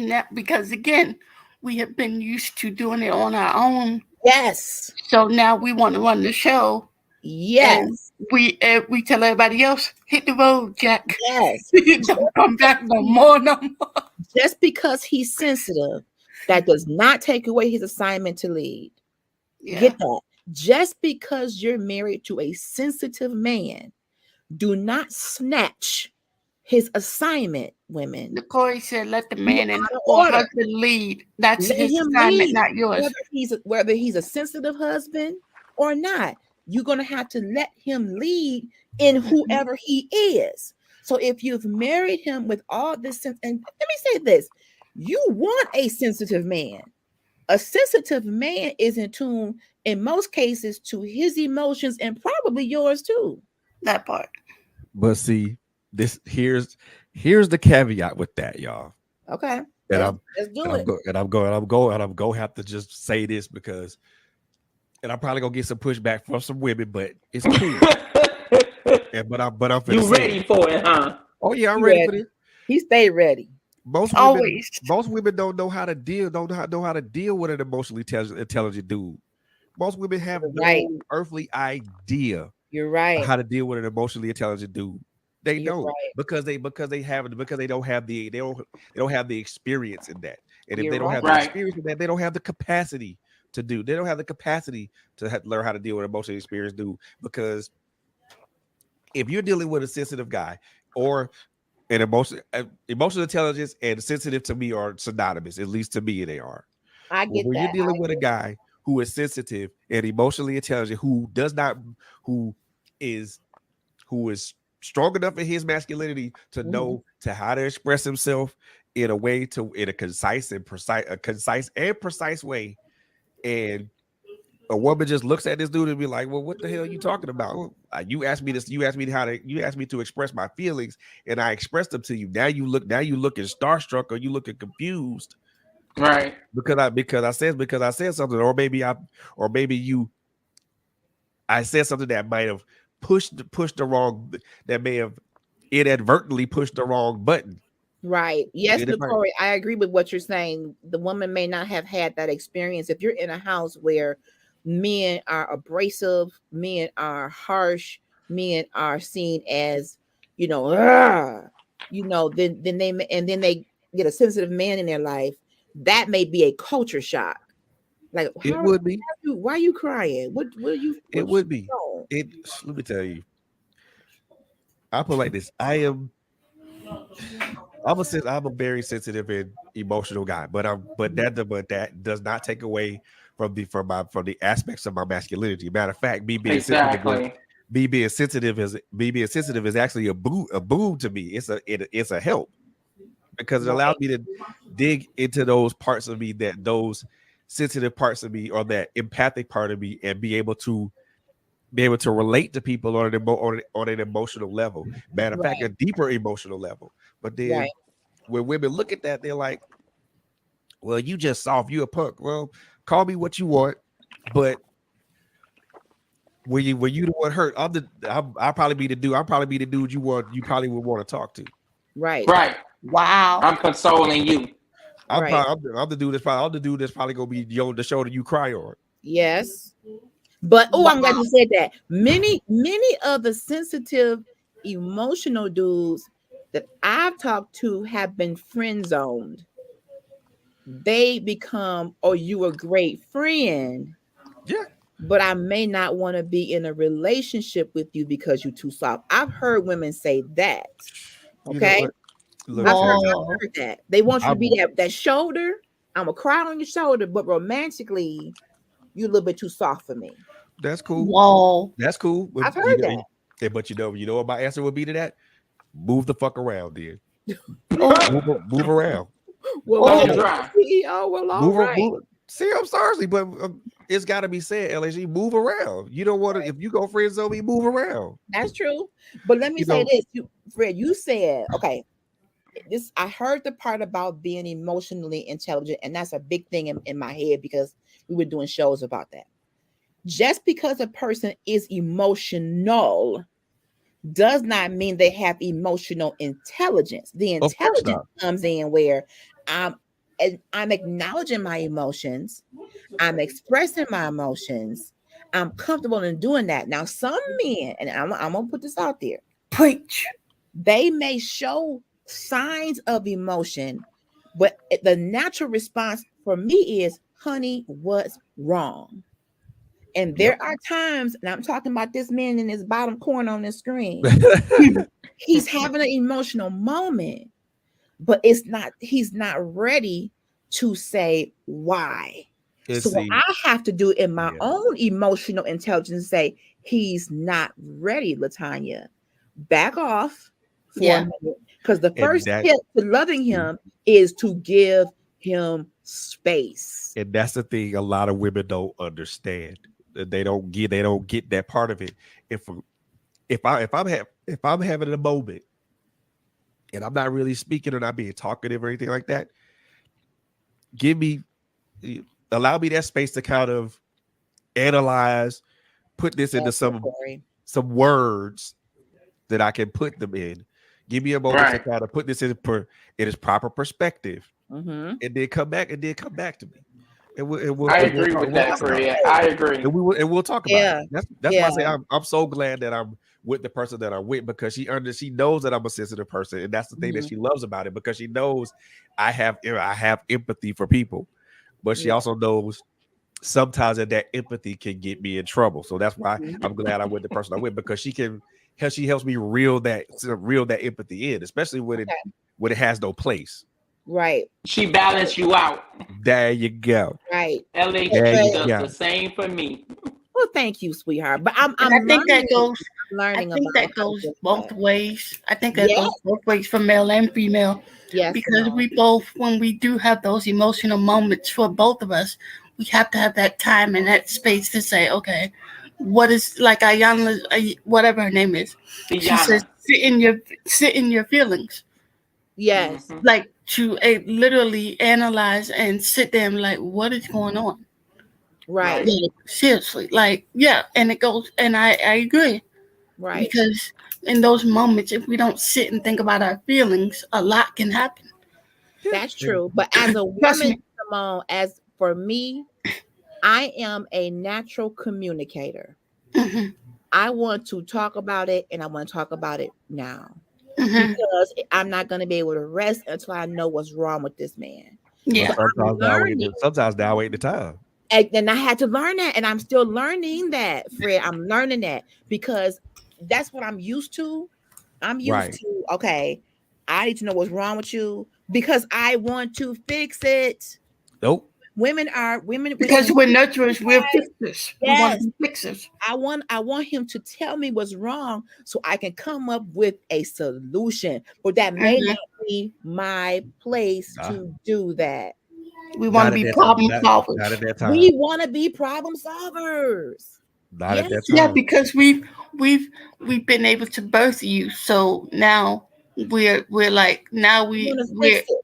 again, we have been used to doing it on our own. Yes. So now we want to run the show. Yes. And we tell everybody else, hit the road, Jack. Yes. Don't come back no more. Just because he's sensitive, that does not take away his assignment to lead. Yeah. Get that? Just because you're married to a sensitive man, do not snatch his assignment, women. Corey said, let the man or husband lead. That's Let his him assignment, lead, not yours. Whether he's a sensitive husband or not, you're going to have to let him lead in whoever he is. So if you've married him with all this sense, and let me say this, you want a sensitive man. A sensitive man is in tune, in most cases, to his emotions and probably yours too. That part. But see, here's the caveat with that, y'all. Okay. And let's do it. I'm going to have to just say this because, and I'm probably gonna get some pushback from some women, but it's cool. but I'm you ready for it, huh? Oh yeah, I'm ready for this. He stayed ready. Most women don't know how to deal with an emotionally intelligent dude. Most women have no earthly idea. You're right. How to deal with an emotionally intelligent dude. They don't because they don't have the experience in that. And if they don't have the experience in that, they don't have the capacity to do. They don't have the capacity to learn how to deal with an emotionally experienced dude. Because if you're dealing with a sensitive guy or an emotional intelligence and sensitive to me are synonymous, at least to me they are. I get when that. You're dealing with a guy who is sensitive and emotionally intelligent, who is strong enough in his masculinity to know how to express himself in a concise and precise way. And a woman just looks at this dude and be like, well, what the hell are you talking about? You asked me this, you asked me to express my feelings, and I expressed them to you. Now you looking starstruck, or you looking confused. Right. Because I said something, or maybe I said something that might have that may have inadvertently pushed the wrong button. Right. Yes, Corey, I agree with what you're saying. The woman may not have had that experience. If you're in a house where men are abrasive, men are harsh, men are seen as, "Ugh," then they get a sensitive man in their life. That may be a culture shock. Like, It would be. why are you crying? What are you? It would be. It. Let me tell you. I put it like this. I'm a very sensitive and emotional guy, but that does not take away from the aspects of my masculinity. Matter of fact, Exactly. me being sensitive is actually a boon to me. It's a help, because it allows me to dig into those parts of me, those sensitive parts of me, or that empathic part of me, and be able to relate to people on an emotional level. Matter of fact, a deeper emotional level. But then when women look at that, they're like, "Well, you just soft, you a punk." Well, call me what you want, but when you the one hurt, I'll probably be the dude you probably would want to talk to. Right. Wow. I'm consoling you. I'm the dude that's probably gonna be the shoulder you cry on. Yes. But I'm glad you said that. Many of the sensitive, emotional dudes that I've talked to have been friend zoned. They become, "Oh, you a great friend." Yeah. But I may not want to be in a relationship with you because you're too soft. I've heard women say that. Okay. Look, I've heard that. They want you to be that shoulder. I'm gonna cry on your shoulder, but romantically, you're a little bit too soft for me. That's cool. Whoa. That's cool. I've heard that. But you know what my answer would be to that? Move the fuck around, dude. Move around. Well, CEO, well, all right. See, I'm sorry, but it's got to be said, LSG, move around. You don't want to, if you go friend zone me, move around. That's true. But let me say this, Fred, you said, okay, I heard the part about being emotionally intelligent, and that's a big thing in my head because we were doing shows about that. Just because a person is emotional does not mean they have emotional intelligence. The intelligence comes in where I'm acknowledging my emotions, I'm expressing my emotions, I'm comfortable in doing that. Now, some men, and I'm gonna put this out there, preach, they may show signs of emotion, but the natural response for me is, "Honey, what's wrong?" And there are times, and I'm talking about this man in his bottom corner on the screen. He's having an emotional moment, but he's not ready to say why. So what I have to do in my own emotional intelligence, say, he's not ready, Latanya. Back off for a minute. Because the first step to loving him is to give him space. And that's the thing a lot of women don't understand. They don't get that part of it. If I'm having a moment and I'm not really speaking or not being talkative or anything like that, allow me that space to kind of analyze, put this into some words that I can put them in. Give me a moment to kind of put this in its proper perspective, and then come back to me. I agree with that, Fred. I agree. And we'll talk about it. That's why I say I'm so glad that I'm with the person that I'm with, because she knows that I'm a sensitive person, and that's the thing that she loves about it, because she knows I have empathy for people, but she also knows sometimes that empathy can get me in trouble. So that's why I'm glad I'm with the person I'm with, because she helps me reel that empathy in, especially when it has no place. Right. She balanced you out. There you go. Right. LHG does the same for me. Well, thank you, sweetheart. But I think that goes both ways. I think that goes both ways for male and female. Yes. Because we both, when we do have those emotional moments for both of us, we have to have that time and that space to say, okay, what is, like Ayana, whatever her name is, she says, sit in your feelings. Yes. Like to literally analyze and sit there and like, what is going on? Right. Like, seriously. Like, and it goes, and I agree. Right. Because in those moments, if we don't sit and think about our feelings, a lot can happen. That's true. But as a woman, Simone, as for me, I am a natural communicator. Mhm. I want to talk about it, and I want to talk about it now Mhm. because I'm not going to be able to rest until I know what's wrong with this man. Well, So Yeah. I'm learning, sometimes now wait the time. and I had to learn that, and I'm still learning that, Fred. I'm learning that because that's what I'm used to. I'm used Right. to, okay, I need to know what's wrong with you because I want to fix it. Nope. Women Because when we're nurturers, we're fixers. We want to yes, be fixers. I want him to tell me what's wrong so I can come up with a solution. But that may Mhm. not be my place Nah, to do that. We want to not at be that time. problem Not solvers. at that We time. want to be problem solvers. Not at Yes, that Yeah, time. because we've been able to birth you, so now we're like now we want to we're fix it.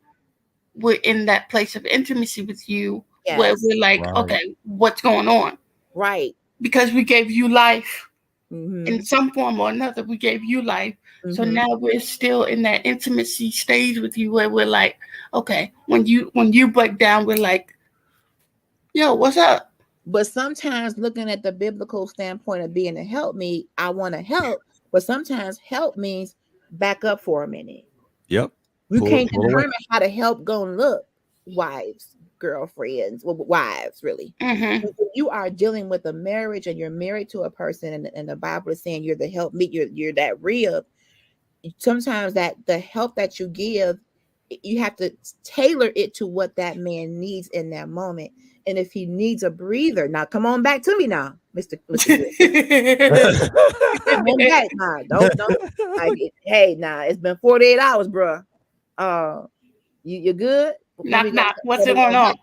we're in that place of intimacy with you where Yes, we're like, Right. okay, what's going on? right. Because we gave you life Mm-hmm. in some form or another. We gave you life, so Mm-hmm. now we're still in that intimacy stage with you where we're like, okay, when you break down, we're like, yo, what's up? But sometimes, looking at the biblical standpoint of being a help me, I want to help. But sometimes help means back up for a minute. Yep. You can't Pull away. determine how to help gonna look, wives, girlfriends, well, wives, really. Mm-hmm. If you are dealing with a marriage and you're married to a person, and the Bible is saying you're the help meet, you're that rib. Sometimes that the help that you give, you have to tailor it to what that man needs in that moment. And if he needs a breather, now come on back to me now, Mr. Good. Come on back now. Don't like hey now. It's been 48 hours, bro. Uh you good? When we Knock gonna knock. What's when we going gonna on? help?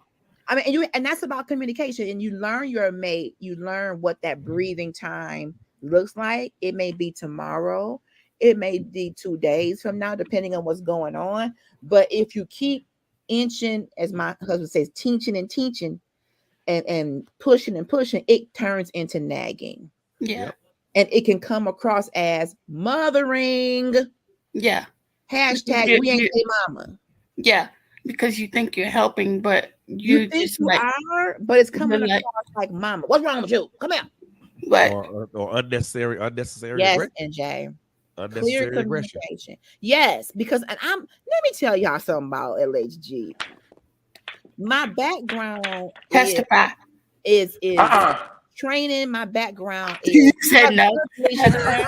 I mean, and that's about communication. And you learn your mate, you learn what that breathing time looks like. It may be tomorrow, it may be 2 days from now, depending on what's going on. But if you keep inching, as my husband says, teaching and teaching and pushing and pushing, it turns into nagging. Yeah, Yep. And it can come across as mothering. yeah. Hashtag You, we ain't you, they mama. yeah, because you think you're helping, but You you think just you like, are, but it's coming you're like, across like mama. What's wrong with you? Come here. but Or unnecessary Yes, aggression. NJ. Clear Unnecessary aggression. communication. Yes, because and let me tell y'all something about LHG. My background testify. is training. My background You is said no. Felicia,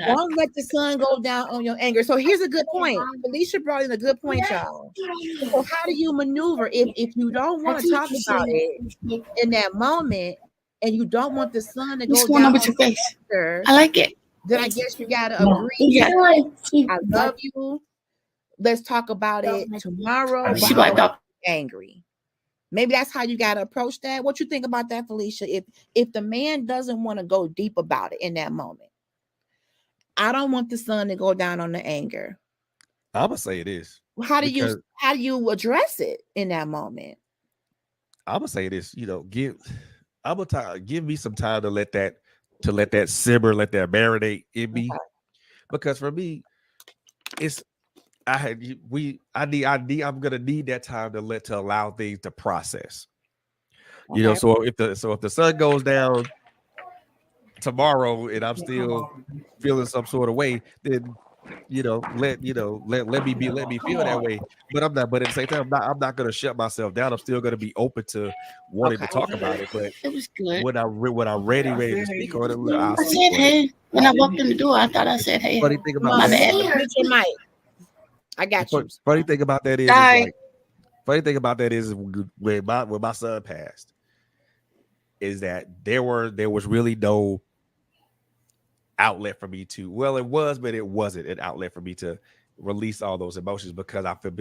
don't let the sun go down on your anger. So here's a good point. Felicia brought in a good point, y'all. So how do you maneuver if you don't want to talk about it in that moment and you don't want the sun to What's go going down on with on your face? your anger, I like it. then I guess you gotta agree. Yeah. I love you. Let's talk about it tomorrow, but She I like, don't want to be angry. Maybe that's how you gotta approach that. What you think about that, Felicia? If the man doesn't want to go deep about it in that moment, I don't want the sun to go down on the anger. I'm gonna say it is How do because you address it in that moment? I'm gonna say this. Give me some time to let that simmer, let that marinate in me. Because for me, it's I had we I'm gonna need that time to allow things to process. Okay. So if the sun goes down tomorrow and I'm still feeling some sort of way, then let me feel that way. But at the same time, I'm not gonna shut myself down. I'm still gonna be open to wanting Okay. to talk about it. But it was good. when I'm ready to speak on it, I'll I speak said on it. hey. When I walked in the door, I thought I said hey. Funny thing Come about on, My that, bad. mute your mic. I got you. funny thing about that is Sorry. like funny thing about that is when my son passed, is that there was really no outlet for me to, well, it was, but it wasn't an outlet for me to release all those emotions because I felt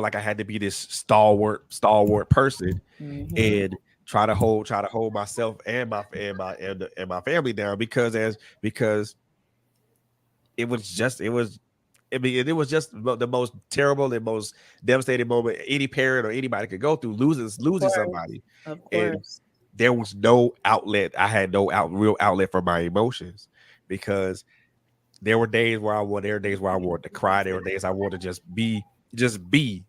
like I had to be this stalwart person Mhm. and try to hold myself and my family down because it was just the most terrible and most devastating moment any parent or anybody could go through, losing somebody. Of And course. there was no outlet. I had no real outlet for my emotions because there were days where I wanted to cry. There were days I wanted to just be.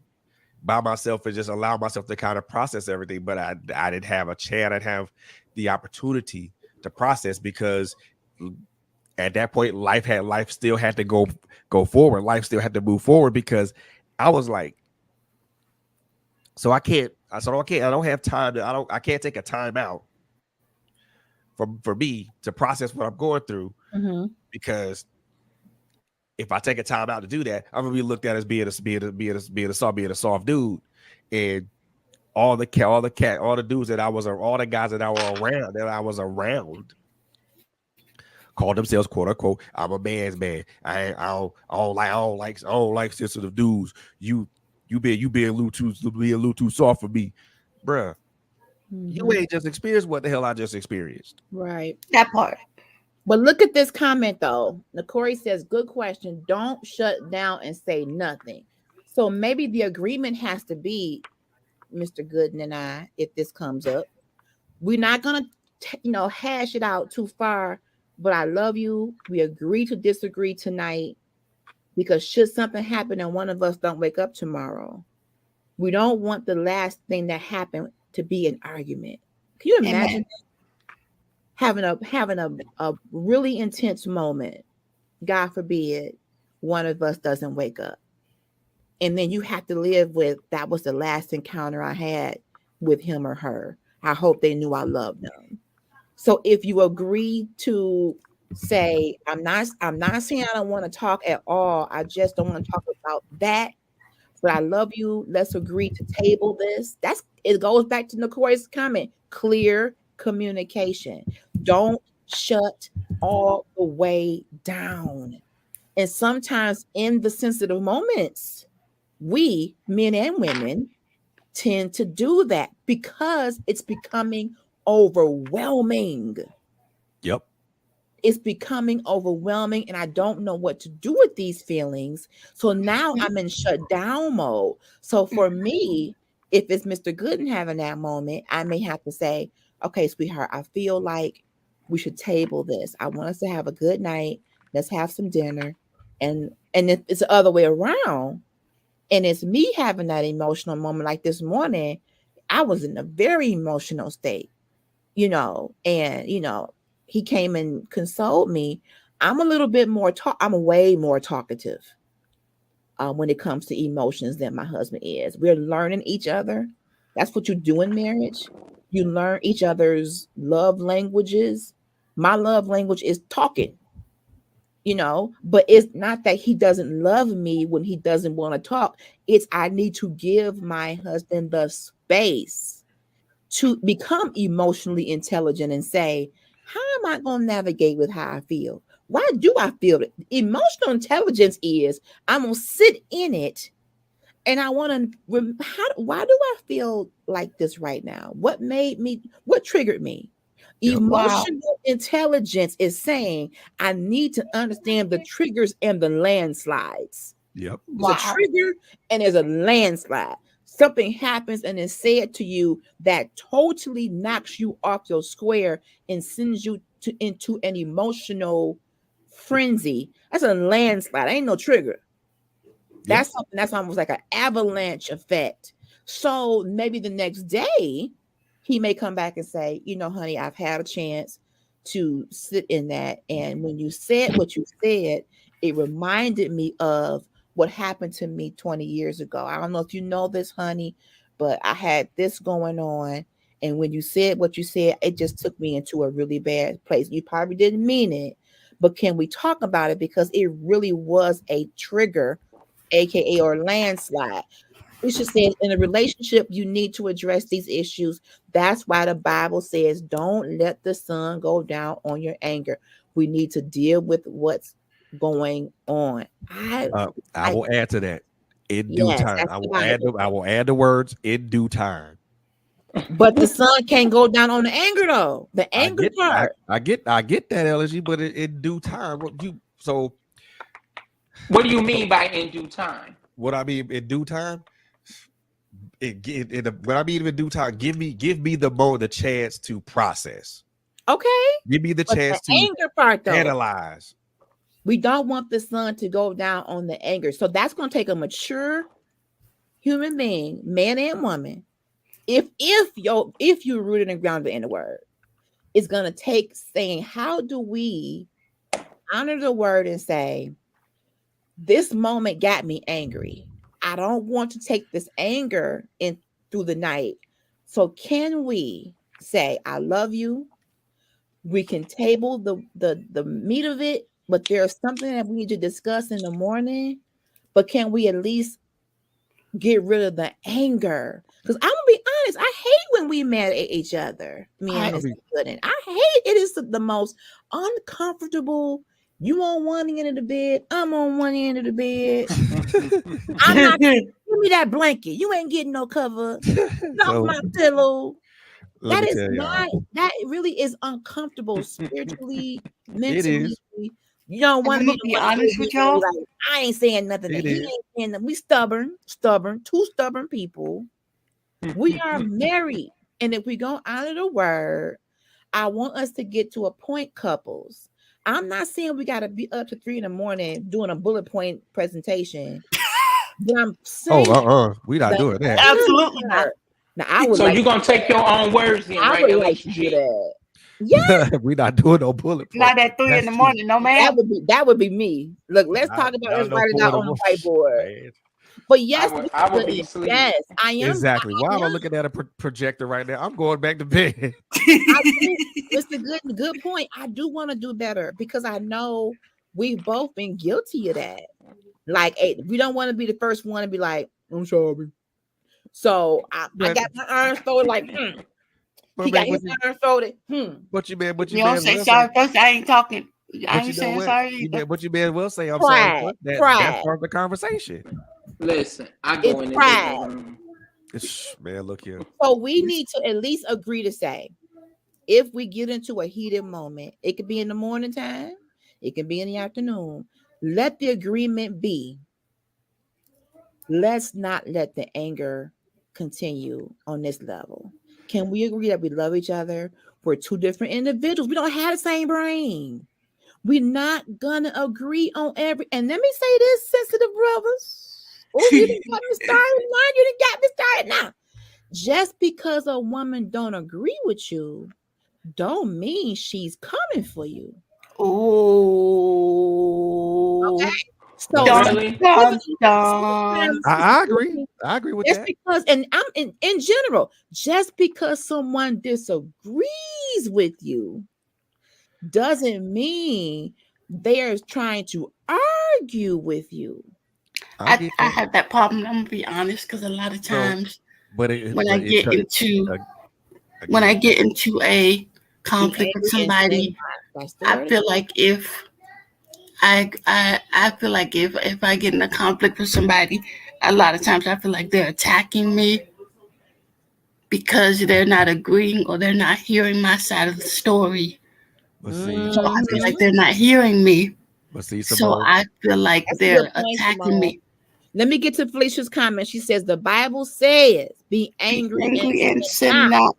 by myself and just allow myself to kind of process everything. But I didn't have a chance. I didn't have the opportunity to process because at that point, life still had to go forward. Life still had to move forward because I was like, I don't have time to, I can't take a time out for me to process what I'm going through because if I take a time out to do that, I'm gonna be looked at as being a soft dude, and all the dudes that all the guys that I was around called themselves quote unquote I'm a man's man. I don't like sensitive dudes. You being a little too soft for me, bruh. You ain't just experienced what the hell I just experienced. Right. That part. But look at this comment though. Nakori says, good question. Don't shut down and say nothing. So maybe the agreement has to be, Mr. Gooden and I, if this comes up, we're not gonna hash it out too far, but I love you. We agree to disagree tonight because should something happen and one of us don't wake up tomorrow, we don't want the last thing that happened to be an argument. Can you imagine having a really intense moment? God forbid one of us doesn't wake up. And then you have to live with that was the last encounter I had with him or her. I hope they knew I loved them. So if you agree to say, I'm not saying I don't want to talk at all. I just don't want to talk about that. But I love you. Let's agree to table this. It goes back to Nakori's comment. Clear communication. Don't shut all the way down. And sometimes in the sensitive moments, we, men and women, tend to do that because it's becoming overwhelming. Yep. It's becoming overwhelming and I don't know what to do with these feelings. So now I'm in shutdown mode. So for me, if it's Mr. Gooden having that moment, I may have to say, okay, sweetheart, I feel like we should table this. I want us to have a good night. Let's have some dinner. And if it's the other way around, and it's me having that emotional moment like this morning, I was in a very emotional state, and he came and consoled me. I'm way more talkative when it comes to emotions than my husband is. We're learning each other. That's what you do in marriage. You learn each other's love languages. My love language is talking, but it's not that he doesn't love me when he doesn't want to talk. It's I need to give my husband the space to become emotionally intelligent and say, how am I going to navigate with how I feel? Why do I feel it? Emotional intelligence is I'm going to sit in it and I want to, why do I feel like this right now? What triggered me? Yep. Emotional intelligence is saying I need to understand the triggers and the landslides. Yep. There's a trigger and there's a landslide. Something happens and is said to you that totally knocks you off your square and sends you into an emotional frenzy. That's a landslide. Ain't no trigger. That's something that's almost like an avalanche effect. So maybe the next day he may come back and say, honey, I've had a chance to sit in that. And when you said what you said, it reminded me of what happened to me 20 years ago. I don't know if you know this, honey, but I had this going on. And when you said what you said, it just took me into a really bad place. You probably didn't mean it, but can we talk about it? Because it really was a trigger, AKA or landslide. Bishop says in a relationship, you need to address these issues. That's why the Bible says, don't let the sun go down on your anger. We need to deal with what's going on. I will add to that in due time. I will add the words in due time. But the sun can't go down on the anger though. The anger part. I get that, LSG, but in due time. What do you mean by in due time? What I mean in due time? What I mean in due time, give me the chance to process. Okay. Give me the chance to anger part though. Analyze. We don't want the sun to go down on the anger. So that's going to take a mature human being, man and woman, if you're rooted and grounded in the word, it's gonna take saying, how do we honor the word and say, this moment got me angry. I don't want to take this anger in through the night. So can we say, I love you? We can table the meat of it, but there's something that we need to discuss in the morning. But can we at least get rid of the anger? Because I'm gonna be honest, I hate when we mad at each other. Me and Mr. Gooden. I hate it. Is the most uncomfortable. You on one end of the bed, I'm on one end of the bed. I'm not. Give me that blanket. You ain't getting no cover. Not my pillow. That is not. That really is uncomfortable spiritually, mentally. It is. You don't want to be honest with y'all. Like, I ain't saying nothing. He ain't saying that. We stubborn, two stubborn people. We are married, and if we go out of the word, I want us to get to a point, couples. I'm not saying we got to be up to 3 a.m. doing a bullet point presentation. But I'm saying, we not doing that. Absolutely not. Now, I would. So you're gonna take your own words in, right? I would like to do that. Yeah, we not doing no bullet. Not at 3 a.m, no man. That would be me. Look, let's talk about let's write it out on the whiteboard. Man. But yes, I would be asleep. Yes, I am. Exactly. Why am I looking at a projector right now? I'm going back to bed. It's a good point. I do want to do better because I know we've both been guilty of that. Like, we don't want to be the first one to be like, I'm sorry. So I got my arms folded like, He got his arms folded. But you don't say sorry first. I ain't talking. I ain't saying sorry either. But you may as well say I'm sorry. That's part of the conversation. Listen, I go in there. Man, look here. So we need to at least agree to say, if we get into a heated moment, it could be in the morning time, it can be in the afternoon. Let the agreement be, let's not let the anger continue on this level. Can we agree that we love each other? We're two different individuals. We don't have the same brain. We're not gonna agree on every. And let me say this, sensitive brothers. Oh, you didn't got me started now. You didn't got me started now. Just because a woman don't agree with you, don't mean she's coming for you. Oh, okay. So really? I agree. I agree with just that. Because, and I'm in general, just because someone disagrees with you doesn't mean they're trying to argue with you. I have that problem. I'm gonna be honest, because a lot of times when I get into a conflict with somebody, I feel like if I feel like if I get in a conflict with somebody, a lot of times I feel like they're attacking me because they're not agreeing or they're not hearing my side of the story. So I feel like they're not hearing me. So I feel like they're attacking me. Let me get to Felicia's comment. She says the Bible says, "Be angry and sin not."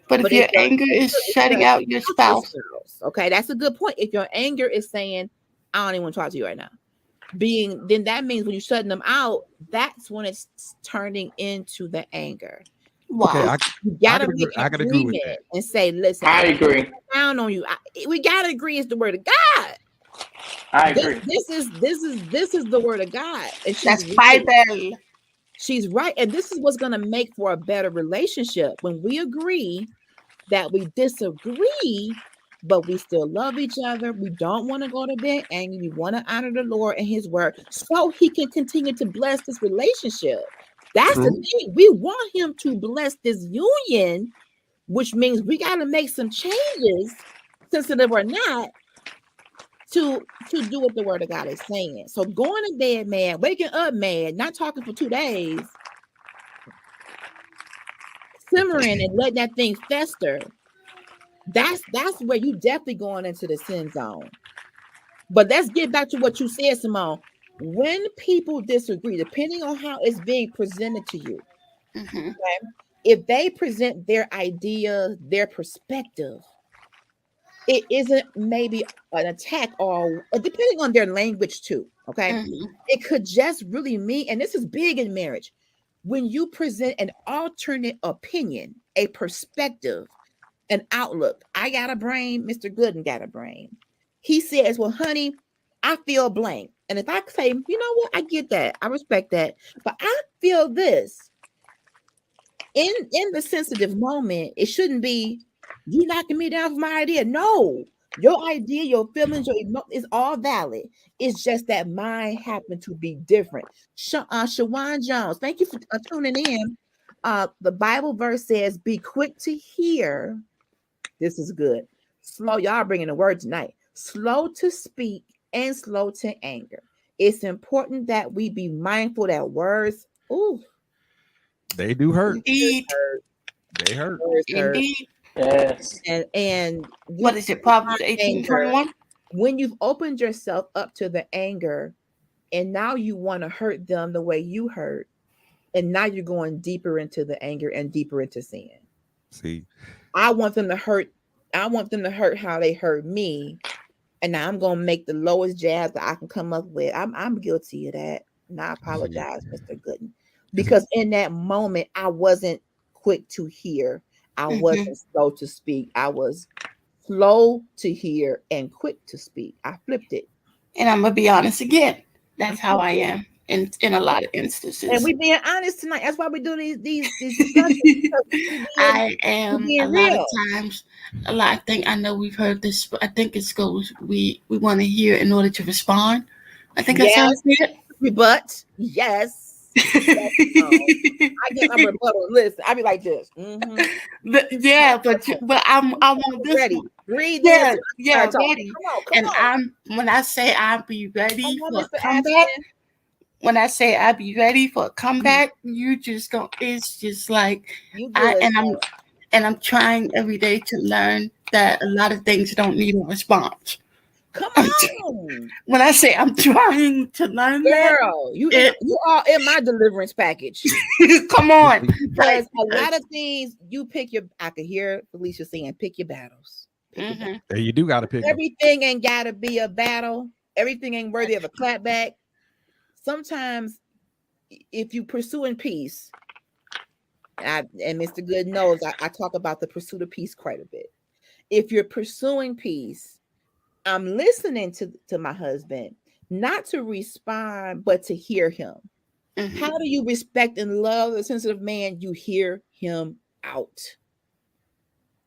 But if your anger is shutting out your spouse, okay, that's a good point. If your anger is saying, "I don't even want to talk to you right now," then that means when you're shutting them out, that's when it's turning into the anger. Wow. Okay, you gotta agree with that and say, "Listen, I agree. Down on you." We gotta agree. It's the word of God. I agree. This is the word of God. And that's Bible. She's right, and this is what's gonna make for a better relationship when we agree that we disagree, but we still love each other. We don't want to go to bed angry. We want to honor the Lord and His word, so He can continue to bless this relationship. That's the thing. We want Him to bless this union, which means we got to make some changes, sensitive or not, to do what the word of God is saying. So going to bed mad, waking up mad, not talking for 2 days, simmering and letting that thing fester. That's where you definitely going into the sin zone. But let's get back to what you said, Simone. When people disagree, depending on how it's being presented to you, okay, if they present their idea, their perspective, it isn't maybe an attack or depending on their language too. Okay. It could just really mean, and this is big in marriage, when you present an alternate opinion, a perspective, an outlook. I got a brain, Mr. Gooden got a brain. He says, well, honey, I feel blank. And if I say, you know what, I get that, I respect that, but I feel this. In the sensitive moment, it shouldn't be you knocking me down for my idea. No, your idea, your feelings, your is all valid. It's just that mine happen to be different. Shawan Jones, thank you for tuning in. The Bible verse says, "Be quick to hear." This is good. Slow, y'all bringing the word tonight. Slow to speak and slow to anger. It's important that we be mindful that words, they do hurt. Indeed. They hurt. Indeed. Yes. And what is it? Proverbs 18:21. When you've opened yourself up to the anger, and now you want to hurt them the way you hurt, and now you're going deeper into the anger and deeper into sin. See, I want them to hurt. I want them to hurt how they hurt me, and now I'm gonna make the lowest jab that I can come up with. I'm guilty of that, and I apologize, Mr. Gooden, because in that moment I wasn't quick to hear. I wasn't slow to speak. I was slow to hear and quick to speak. I flipped it. And I'm gonna be honest again. That's how I am in a lot of instances. And we being honest tonight. That's why we do these discussions. I am a lot of times. A lot of things. I know we've heard this, but I think it goes. We want to hear in order to respond. I think that sounds good. Rebut. Yes. I get my rebuttal. Listen, I be like this. But I want this ready. One. Read this. Ready. Come on. When I say I'll be ready for a comeback. When I say I'll be ready for a comeback, you just go. It's just like I'm trying every day to learn that a lot of things don't need a response. Come on. When I say I'm trying to learn Girl, you are in my deliverance package. Come on. Because a lot of things you pick I could hear Felicia saying, pick your battles. There you do got to pick everything ain't got to be a battle. Everything ain't worthy of a clapback. Sometimes if you pursuing peace, and Mr. Good knows I talk about the pursuit of peace quite a bit. If you're pursuing peace, I'm listening to my husband, not to respond, but to hear him. How do you respect and love the sensitive man? You hear him out.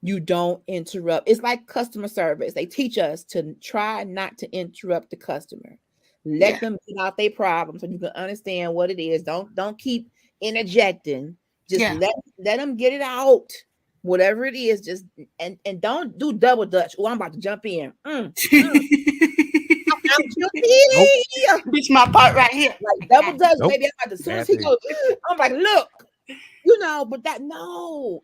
You don't interrupt. It's like customer service. They teach us to try not to interrupt the customer. Let them get out their problems so you can understand what it is. Don't keep interjecting. Just let them get it out. Whatever it is, just and don't do double dutch. Oh, I'm about to jump in. I'm guilty. This is my part right here. Like double dutch, baby. I'm about to, as soon as he goes, I'm like, look, but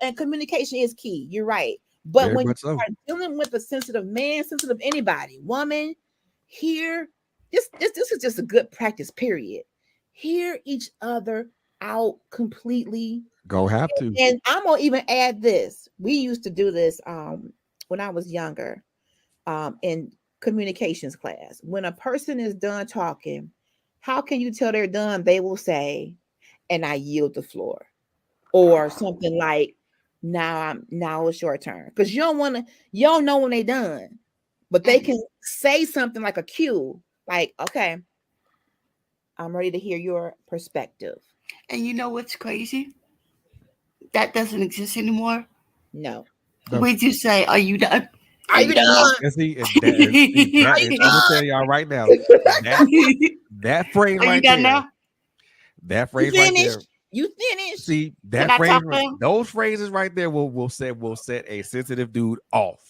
and communication is key. You're right. But very when you so. are dealing with a sensitive man, sensitive anybody, woman, hear this is just a good practice, period. Hear each other out completely. Go have to. And I'm gonna even add this. We used to do this when I was younger, in communications class. When a person is done talking, how can you tell they're done? They will say, and I yield the floor. Or something like, now it's your turn. Because you don't know when they're done. But they can say something like a cue, like, okay, I'm ready to hear your perspective. And you know what's crazy? That doesn't exist anymore. No. We just say, are you done? Are you done? I'm gonna tell y'all right now. That phrase right there. Now? That phrase right there. You finished. See that phrase. Those phrases right there will set a sensitive dude off.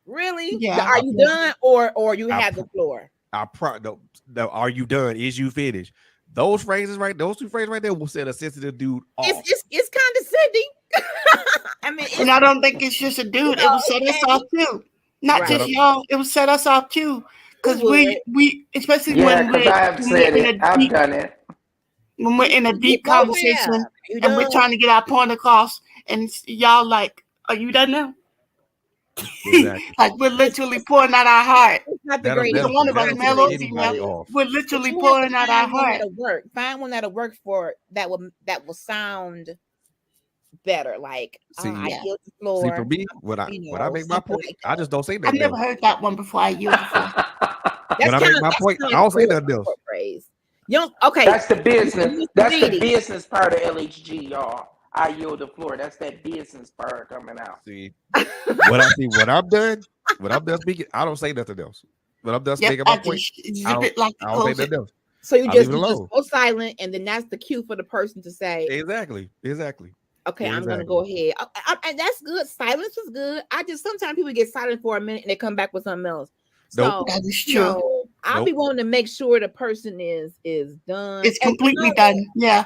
Really? Yeah. Are you done, or you have the floor? No, are you done? Is you finished? Those two phrases right there will set a sensitive dude off. It's condescending. I mean, and I don't think it's just a dude. It will set us off too. Not just y'all. It will set us off too. Because we especially when I've done it. When we're in a deep conversation and we're trying to get our point across, and y'all like, are you done now? Exactly. Like we're literally pouring out our heart. not the That'll greatest. Either one of us, that'll male piss or Greatest female, anybody way. off. we're But literally you have to pouring out our find one heart. that'll work. Find one that'll work for that will sound better. Like I See, Yeah. yield the see, for floor, me, when I make my something point, like I that. just don't say I've nothing never else. heard that one before. I yield the floor. When I make my point, That's I don't say kind of nothing else. a phrase. You don't, okay, That's the business. Mr. That's the Beatty. business part of LHG, y'all. I yield the floor. That's that business part coming out. See, when I'm done speaking, I don't say nothing else. When I'm done Yep, making I my point, just I zip it like I to don't say close it. nothing else. So you I just leave it alone. go silent, and then that's the cue for the person to say, Exactly. "Okay, I'm going to Exactly. go ahead." And that's good. Silence is good. I just sometimes people get silent for a minute and they come back with something else. Nope. So That is true. I'll Nope. be wanting to make sure the person is done. It's And completely done. Yeah.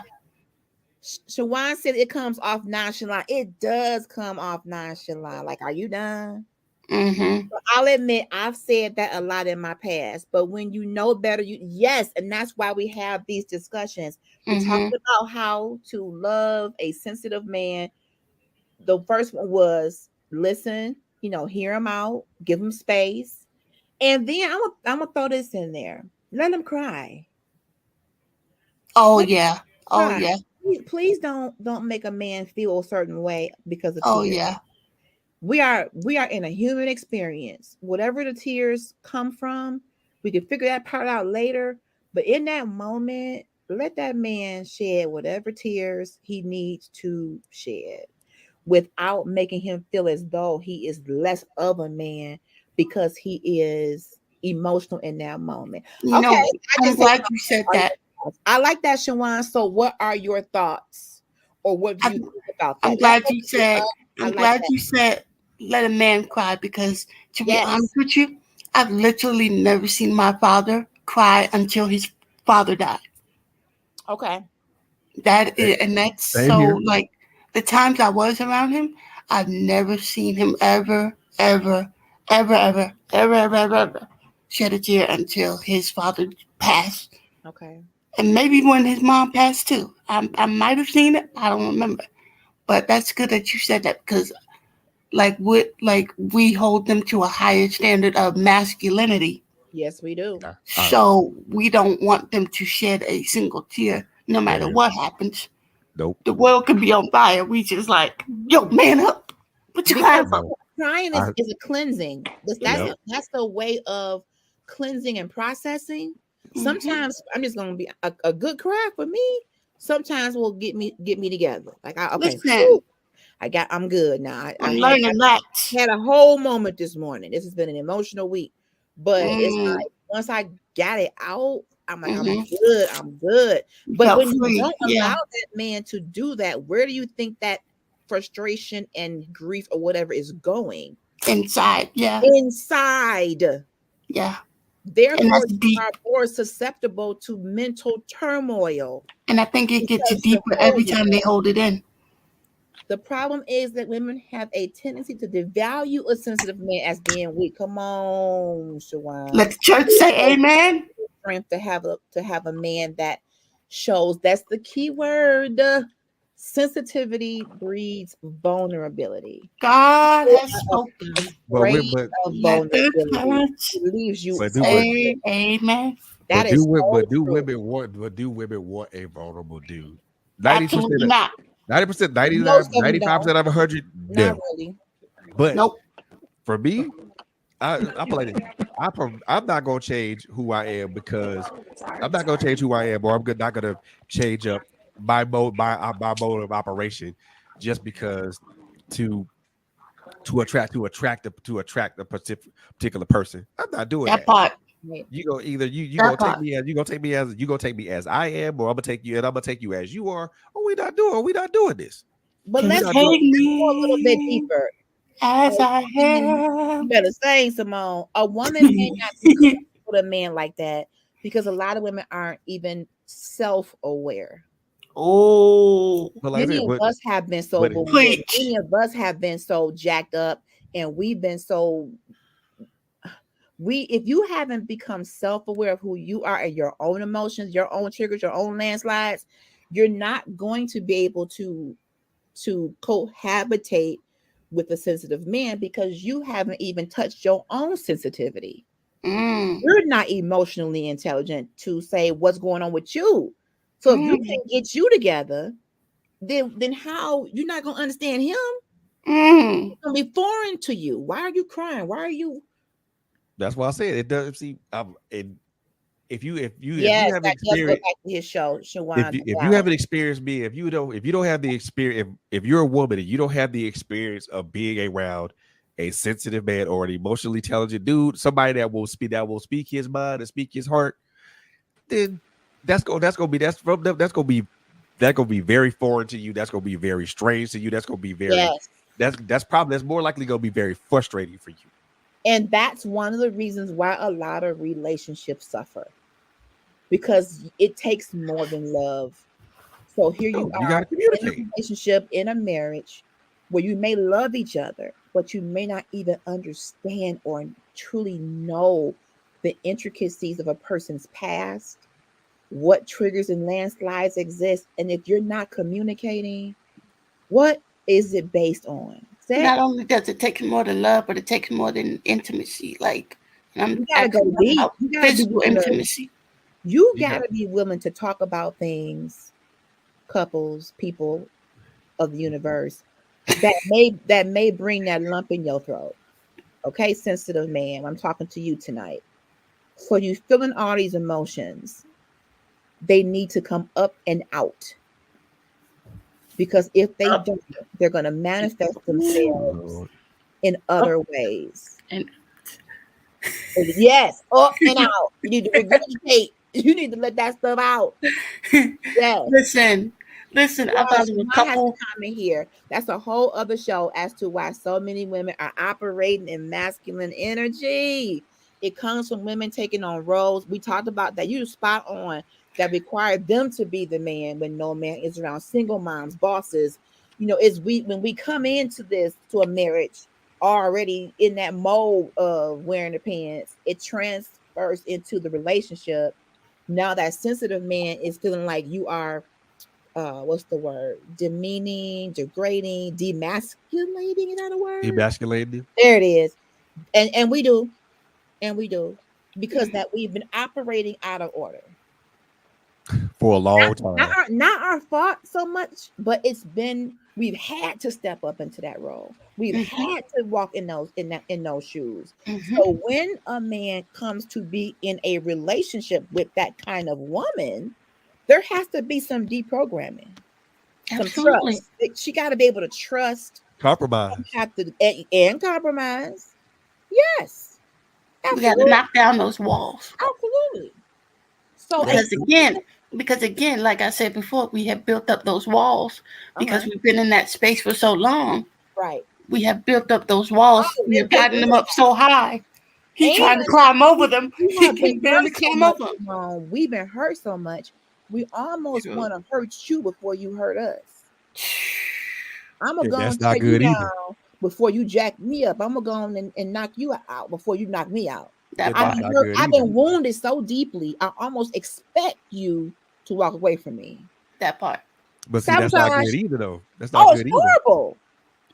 Shawan said it comes off nonchalant. It does come off nonchalant. Like, are you done? Mm-hmm. But I'll admit I've said that a lot in my past. But when you know better, yes, and that's why we have these discussions. We talked about how to love a sensitive man. The first one was listen, hear him out, give him space, and then I'm gonna throw this in there. Let him cry. Oh Let him yeah. Oh cry. yeah. Please don't make a man feel a certain way because of Oh tears. yeah. We are in a human experience. Whatever the tears come from, we can figure that part out later. But in that moment, let that man shed whatever tears he needs to shed without making him feel as though he is less of a man because he is emotional in that moment. You know, I'm said glad you said that. I like that, Shawan. So what are your thoughts? Or what do you think about that? I'm glad you said that. Let a man cry, because to be Yes. honest with you, I've literally never seen my father cry until his father died. Okay. That's Same so here. like the times I was around him, I've never seen him ever shed a tear until his father passed. Okay. And maybe when his mom passed too. I might have seen it. I don't remember. But that's good that you said that, because we hold them to a higher standard of masculinity. Yes, we do. So we don't want them to shed a single tear, no matter what happens. Nope. The world could be on fire. We just like, yo, man up. Put your hands up. Crying is a cleansing. That's the way of cleansing and processing. Sometimes I'm just gonna be a good cry for me. Sometimes will get me together. Like Listen, I'm good now. I'm learning that. Had a whole moment this morning. This has been an emotional week, but it's like once I got it out, I'm like, I'm good. But when you don't allow that man to do that, where do you think that frustration and grief or whatever is going? Inside, yeah. Inside. Yeah. Therefore, you are more susceptible to mental turmoil. And I think it gets deeper every time they hold it in. The problem is that women have a tendency to devalue a sensitive man as being weak. Come on, Shawan. Let the church say amen. Strength to have a man that shows. That's the key word. Sensitivity breeds vulnerability. God has spoken. Vulnerability leaves you. Amen. That is do women want a vulnerable dude? 90%, absolutely not. 90%, 95% of 100. Not really. But for me, I feel like I'm not gonna change who I am, because I'm not gonna change who I am, or I'm not gonna change up my mode of operation just because to attract a particular person. I'm not doing that. Part. You go either you gonna take me as I am, or I'm gonna take you as you are, or we not doing this. But let's go a little bit deeper. As I You am. better say, Simone. A woman may not be with a man like that because a lot of women aren't even self-aware. Oh, many of us have been so many of us have been so jacked up, and we've been so if you haven't become self-aware of who you are and your own emotions, your own triggers, your own landslides, you're not going to be able to cohabitate with a sensitive man because you haven't even touched your own sensitivity. You're not emotionally intelligent to say what's going on with you. So if you can't get you together, then how you're not gonna understand him? It's gonna be foreign to you. Why are you crying? Why are you? That's why I said it doesn't see. If you Yes, have that does go experience, back to his show. if you haven't experienced me, if you don't have the experience, if you're a woman and you don't have the experience of being around a sensitive man or an emotionally intelligent dude, somebody that will speak his mind and speak his heart, then that's gonna be very foreign to you. That's gonna be very strange to you. That's gonna be very that's more likely gonna be very frustrating for you. And that's one of the reasons why a lot of relationships suffer, because it takes more than love. So here you You are gotta in a communicate. relationship, in a marriage, where you may love each other, but you may not even understand or truly know the intricacies of a person's past, what triggers and landslides exist. And if you're not communicating, what is it based on? Not only does it take more than love, but it takes more than intimacy. Like, I'm You gotta go actually talking deep. about physical intimacy. You gotta be willing to talk about things, couples, people of the universe that may bring that lump in your throat. Okay, sensitive man, I'm talking to you tonight. So you feeling all these emotions, they need to come up and out, because if they don't, they're going to manifest themselves in other ways. And yes, up and out. You need to regurgitate. You need to let that stuff out. Yes. Listen. I thought of a couple. Comment here. That's a whole other show as to why so many women are operating in masculine energy. It comes from women taking on roles. We talked about that. You spot on. That require them to be the man when no man is around. Single moms, bosses. You know, when we come into to a marriage already in that mode of wearing the pants, it transfers into the relationship. Now that sensitive man is feeling like you are what's the word? Demeaning, degrading, demasculating. Is that a word? Demasculating. There it is. And we do. And we do. Because that we've been operating out of order. For a long time. Not our fault so much, but we've had to step up into that role. We've had to walk in those shoes. So when a man comes to be in a relationship with that kind of woman, there has to be some deprogramming, some trust. She got to be able to trust, compromise, and compromise. Yes, we got to knock down those walls. Absolutely. So because again, like I said before, we have built up those walls because we've been in that space for so long. Right. We have built up those walls. We have gotten them up so high. He's trying to climb over them. He can barely climb over them. We've been hurt so much. We almost want to hurt you before you hurt us. I'm going to go and take you down before you jack me up. I'm going to go and knock you out before you knock me out. I've been wounded so deeply. I almost expect you to walk away from me. That part. But see, that's not good either, though. That's not good either. Horrible.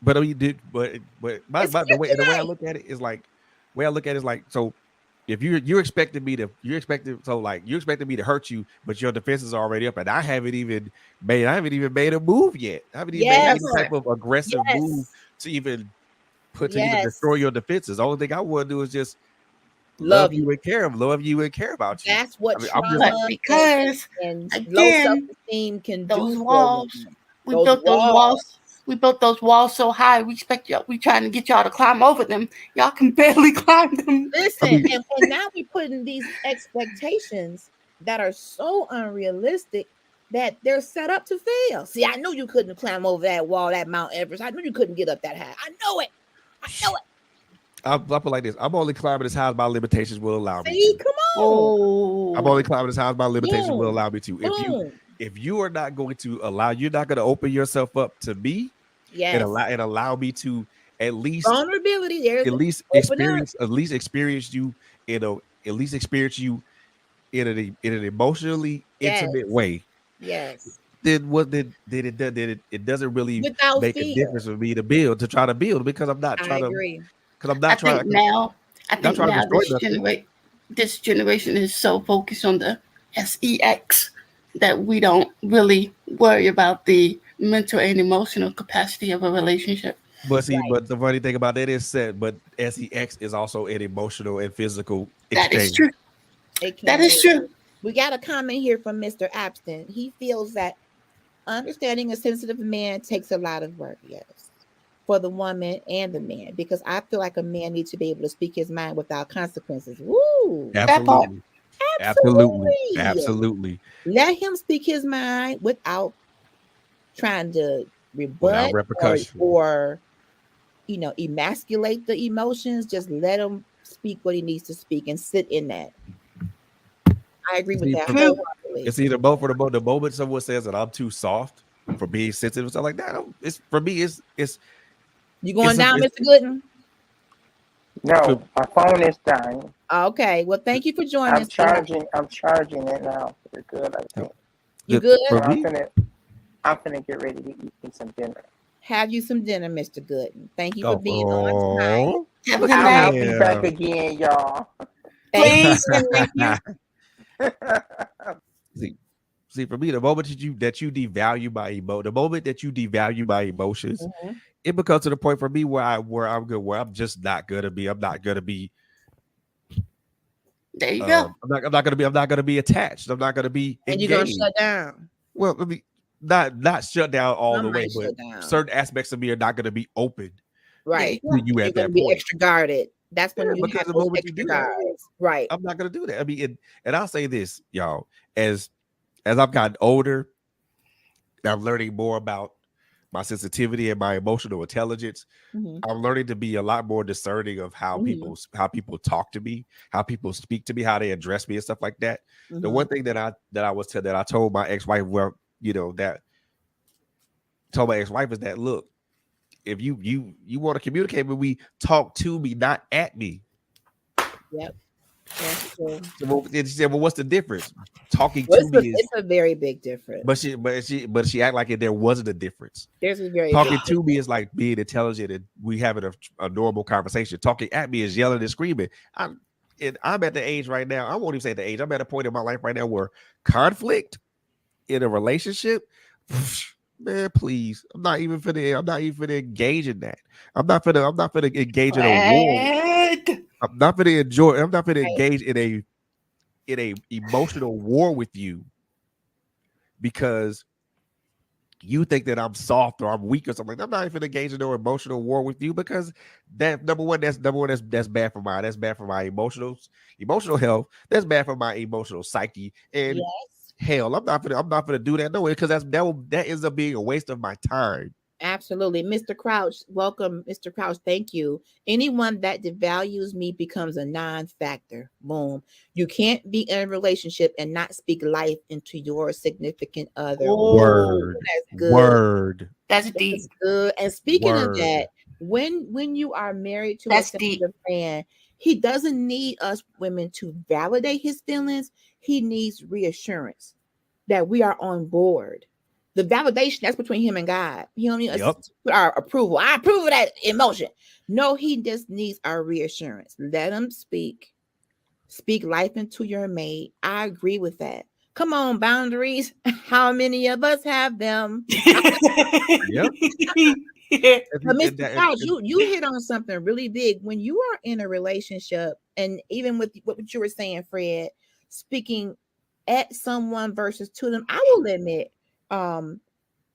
But I mean, the way I look at it is like, so if you're expecting me to hurt you, but your defense is already up, and I haven't even made a move yet. I haven't even made any type of aggressive move to even destroy your defenses. The only thing I want to do is just love you and care about you. That's what because and low self-esteem can those do. Walls. We built those walls. We built those walls so high. We expect y'all. We trying to get y'all to climb over them. Y'all can barely climb them. Listen, and now we putting these expectations that are so unrealistic that they're set up to fail. See, I knew you couldn't climb over that wall, that Mount Everest. I knew you couldn't get up that high. I know it. I'll put it like this. I'm only climbing as high as my limitations will allow me to. Come on. I'm only climbing as high as my limitations will allow me to. If you are not going to you're not going to open yourself up to me, and allow me to at least vulnerability. At least experience you in an emotionally intimate way. Yes. Then it doesn't really make a difference for me to try to build because I'm not trying to. Because I'm not trying. I think now this generation is so focused on the sex that we don't really worry about the mental and emotional capacity of a relationship. But see, but the funny thing about that is said, but sex is also an emotional and physical That is exchange. true. It That can is be. true. We got a comment here from Mr. Abston. He feels that understanding a sensitive man takes a lot of work, yes, for the woman and the man, because I feel like a man needs to be able to speak his mind without consequences. Woo! That part. Absolutely. Absolutely. Absolutely. Absolutely. Let him speak his mind without trying to Without rebut repercussion. or emasculate the emotions. Just let him speak what he needs to speak and sit in that. I agree with See, that True. wholeheartedly. it's either both for the moment someone says that I'm too soft for being sensitive, stuff like that. It's for me, it's You going it's a down, it's, Mr. Gooden? No, my phone is dying. Okay. Well, thank you for joining us. I'm charging it now. We're good, I think. You good? for So me. I'm finna get ready to eat me some dinner. Have you some dinner, Mr. Gooden. Thank you for Oh, being on tonight. Have a good I'll night. be back again, y'all. Thank you. Please and thank you. See, for me, the moment that you devalue my the moment that you devalue my emotions, Mhm. it becomes to the point for me where I'm just not gonna be. I'm not gonna be. There you go. I'm not gonna be attached. I'm not gonna be And you're gonna engaged. shut down. Well, let me not shut down all Some the way, might but shut down. certain aspects of me are not gonna be open Right. Yeah. to you You're at gonna that be point. extra guarded. That's when Yeah, you because have the those moment you extra do that, guards. Right. I'm not gonna do that. I mean, and I'll say this, y'all, as I've gotten older, I'm learning more about my sensitivity and my emotional intelligence. Mhm. I'm learning to be a lot more discerning of how Mhm. people talk to me, how people speak to me, how they address me, and stuff like that. The Mhm. one thing that I told my ex-wife, well, that told my ex-wife is that, look, if you want to communicate with me, talk to me, not at me. Yep. That's true. So she said, well, what's the difference? Talking Well, to me is, it's a very big difference. but she act like there wasn't a difference. There's a very Talking big to me is like being intelligent and we having a normal conversation. Talking at me is yelling and screaming. I'm at the age right now. I won't even say the age. I'm at a point in my life right now where conflict in a relationship, man, please. I'm not even finna engage in that. I'm not finna engage in a war. What? I'm not finna Right. engage in a emotional war with you because you think that I'm soft or I'm weak or something. I'm not even engaging in no emotional war with you because that's bad for my emotional health. That's bad for my emotional psyche. And Yes. hell, I'm not gonna do that no way because that ends up being a waste of my time. Absolutely. Mr. Crouch, welcome, Mr. Crouch. Thank you. Anyone that devalues me becomes a non-factor. Boom. You can't be in a relationship and not speak life into your significant other. Oh, That's good. Word. that's deep. That's good. And speaking of Word. that, when you are married to That's a deep. sensitive man, he doesn't need us women to validate his feelings. He needs reassurance that we are on board. The validation that's between him and God. He don't need us Yep. to put our approval. I approve of that emotion. No, he just needs our reassurance. Let him speak. Speak life into your mate. I agree with that. Come on, boundaries. How many of us have them? Yep. But Mr. Crouch, you hit on something really big. When you are in a relationship, and even with what you were saying, Fred, speaking at someone versus to them, I will admit,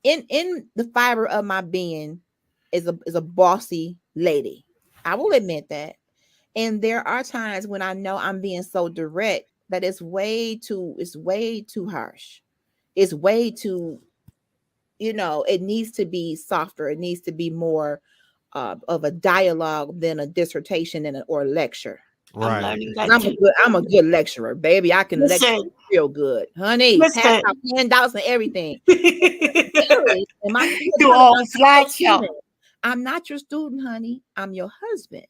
in the fiber of my being is a bossy lady. I will admit that. And there are times when I know I'm being so direct that it's way too harsh. It's way too, it needs to be softer. It needs to be more of a dialogue than a dissertation or a lecture. I'm Right. learning that I'm too. a good lecturer, baby. I can lecture Listen, real good, honey. Pass listen. out handouts and everything. Serious. And my kids Do know that all I'm the not your slideshow. student. I'm not your student, honey. I'm your husband.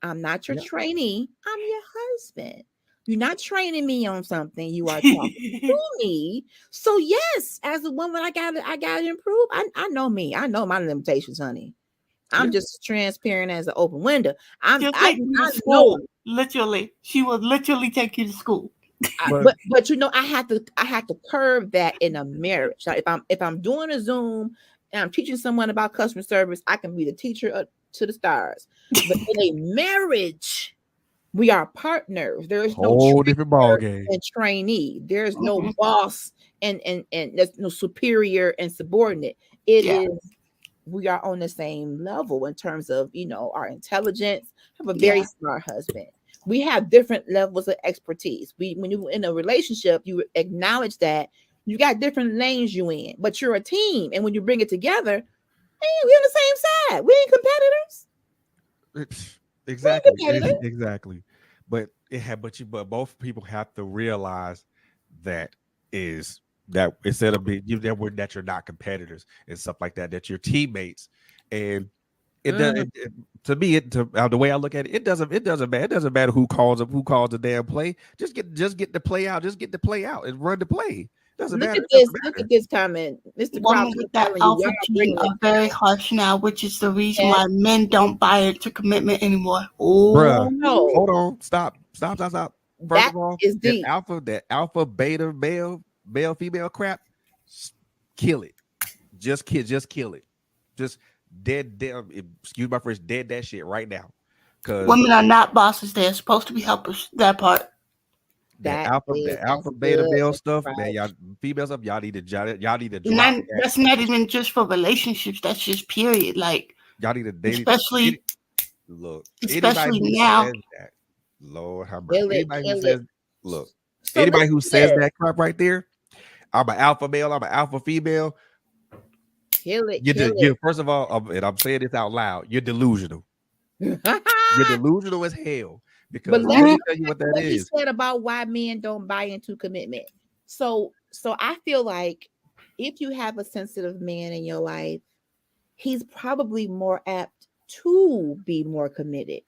I'm not your Yep. trainee. I'm your husband. You're not training me on something. You are talking to me. So yes, as a woman, I gotta improve. I know me. I know my limitations, honey. I'm just transparent as an open window. She'll take you to know. school. Literally, she will literally take you to school. But you know, I have to curb that in a marriage. Like if I'm doing a Zoom and I'm teaching someone about customer service, I can be the teacher up to the stars. But in a marriage, we are partners. There is no whole different ball game and trainee. There's no boss and there's no superior and subordinate. It is we are on the same level in terms of, you know, our intelligence. I have a very smart husband. We have different levels of expertise. When you're in a relationship, you acknowledge that you got different lanes you in, but you're a team. And when you bring it together, hey, we're on the same side. We ain't competitors. Exactly. Exactly. But but both people have to realize that instead of being that you're not competitors and stuff like that, that you're teammates. And it does to me. The way I look at it, it doesn't matter. It doesn't matter who calls the damn play. Just get the play out. Just get the play out and run the play. Doesn't matter. Look at this comment, Mr. Women with that alpha gene are very harsh now, which is the reason why men don't buy into commitment anymore. Oh, bruh, no. Hold on, stop. First of all, is deep. That alpha beta male female crap, kill it. Just kill it. Just dead. Excuse my French. Dead that shit right now. Because women are not bosses; they're supposed to be helpers. That part. The alpha beta male stuff, man. Y'all female stuff. Y'all need to drop that. That's not even just for relationships. That's just period. Like y'all need to date. Especially now. Says that, Lord have mercy. Anybody who says that crap right there, I'm an alpha male. I'm an alpha female. Kill it. First of all, and I'm saying this out loud, you're delusional. You're delusional as hell. Because let me tell you what that is. He said about why men don't buy into commitment. So I feel like if you have a sensitive man in your life, he's probably more apt to be more committed.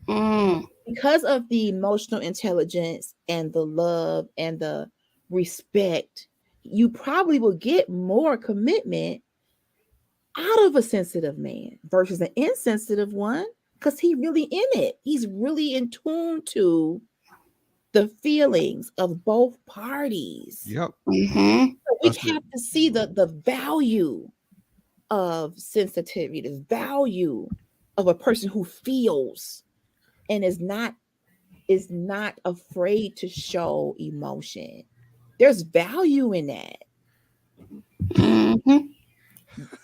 Because of the emotional intelligence and the love and the respect, you probably will get more commitment out of a sensitive man versus an insensitive one. Because he's really in it. He's really in tune to the feelings of both parties. Yep. So we have to see the value of sensitivity, the value of a person who feels and is not afraid to show emotion. There's value in that.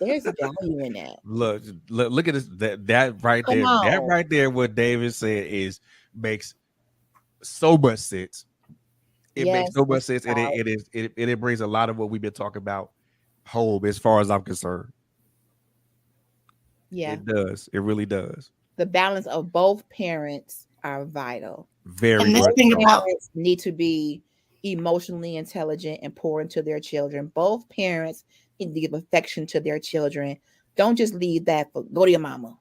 There's value in that. Look at this. That right there. That right there. What David said makes so much sense. It makes so much sense, and it brings a lot of what we've been talking about home, as far as I'm concerned. Yeah, it does. It really does. The balance of both parents are vital. Very much. So. Parents need to be emotionally intelligent and pour into their children. Both parents need to give affection to their children. Don't just leave that for go to your mama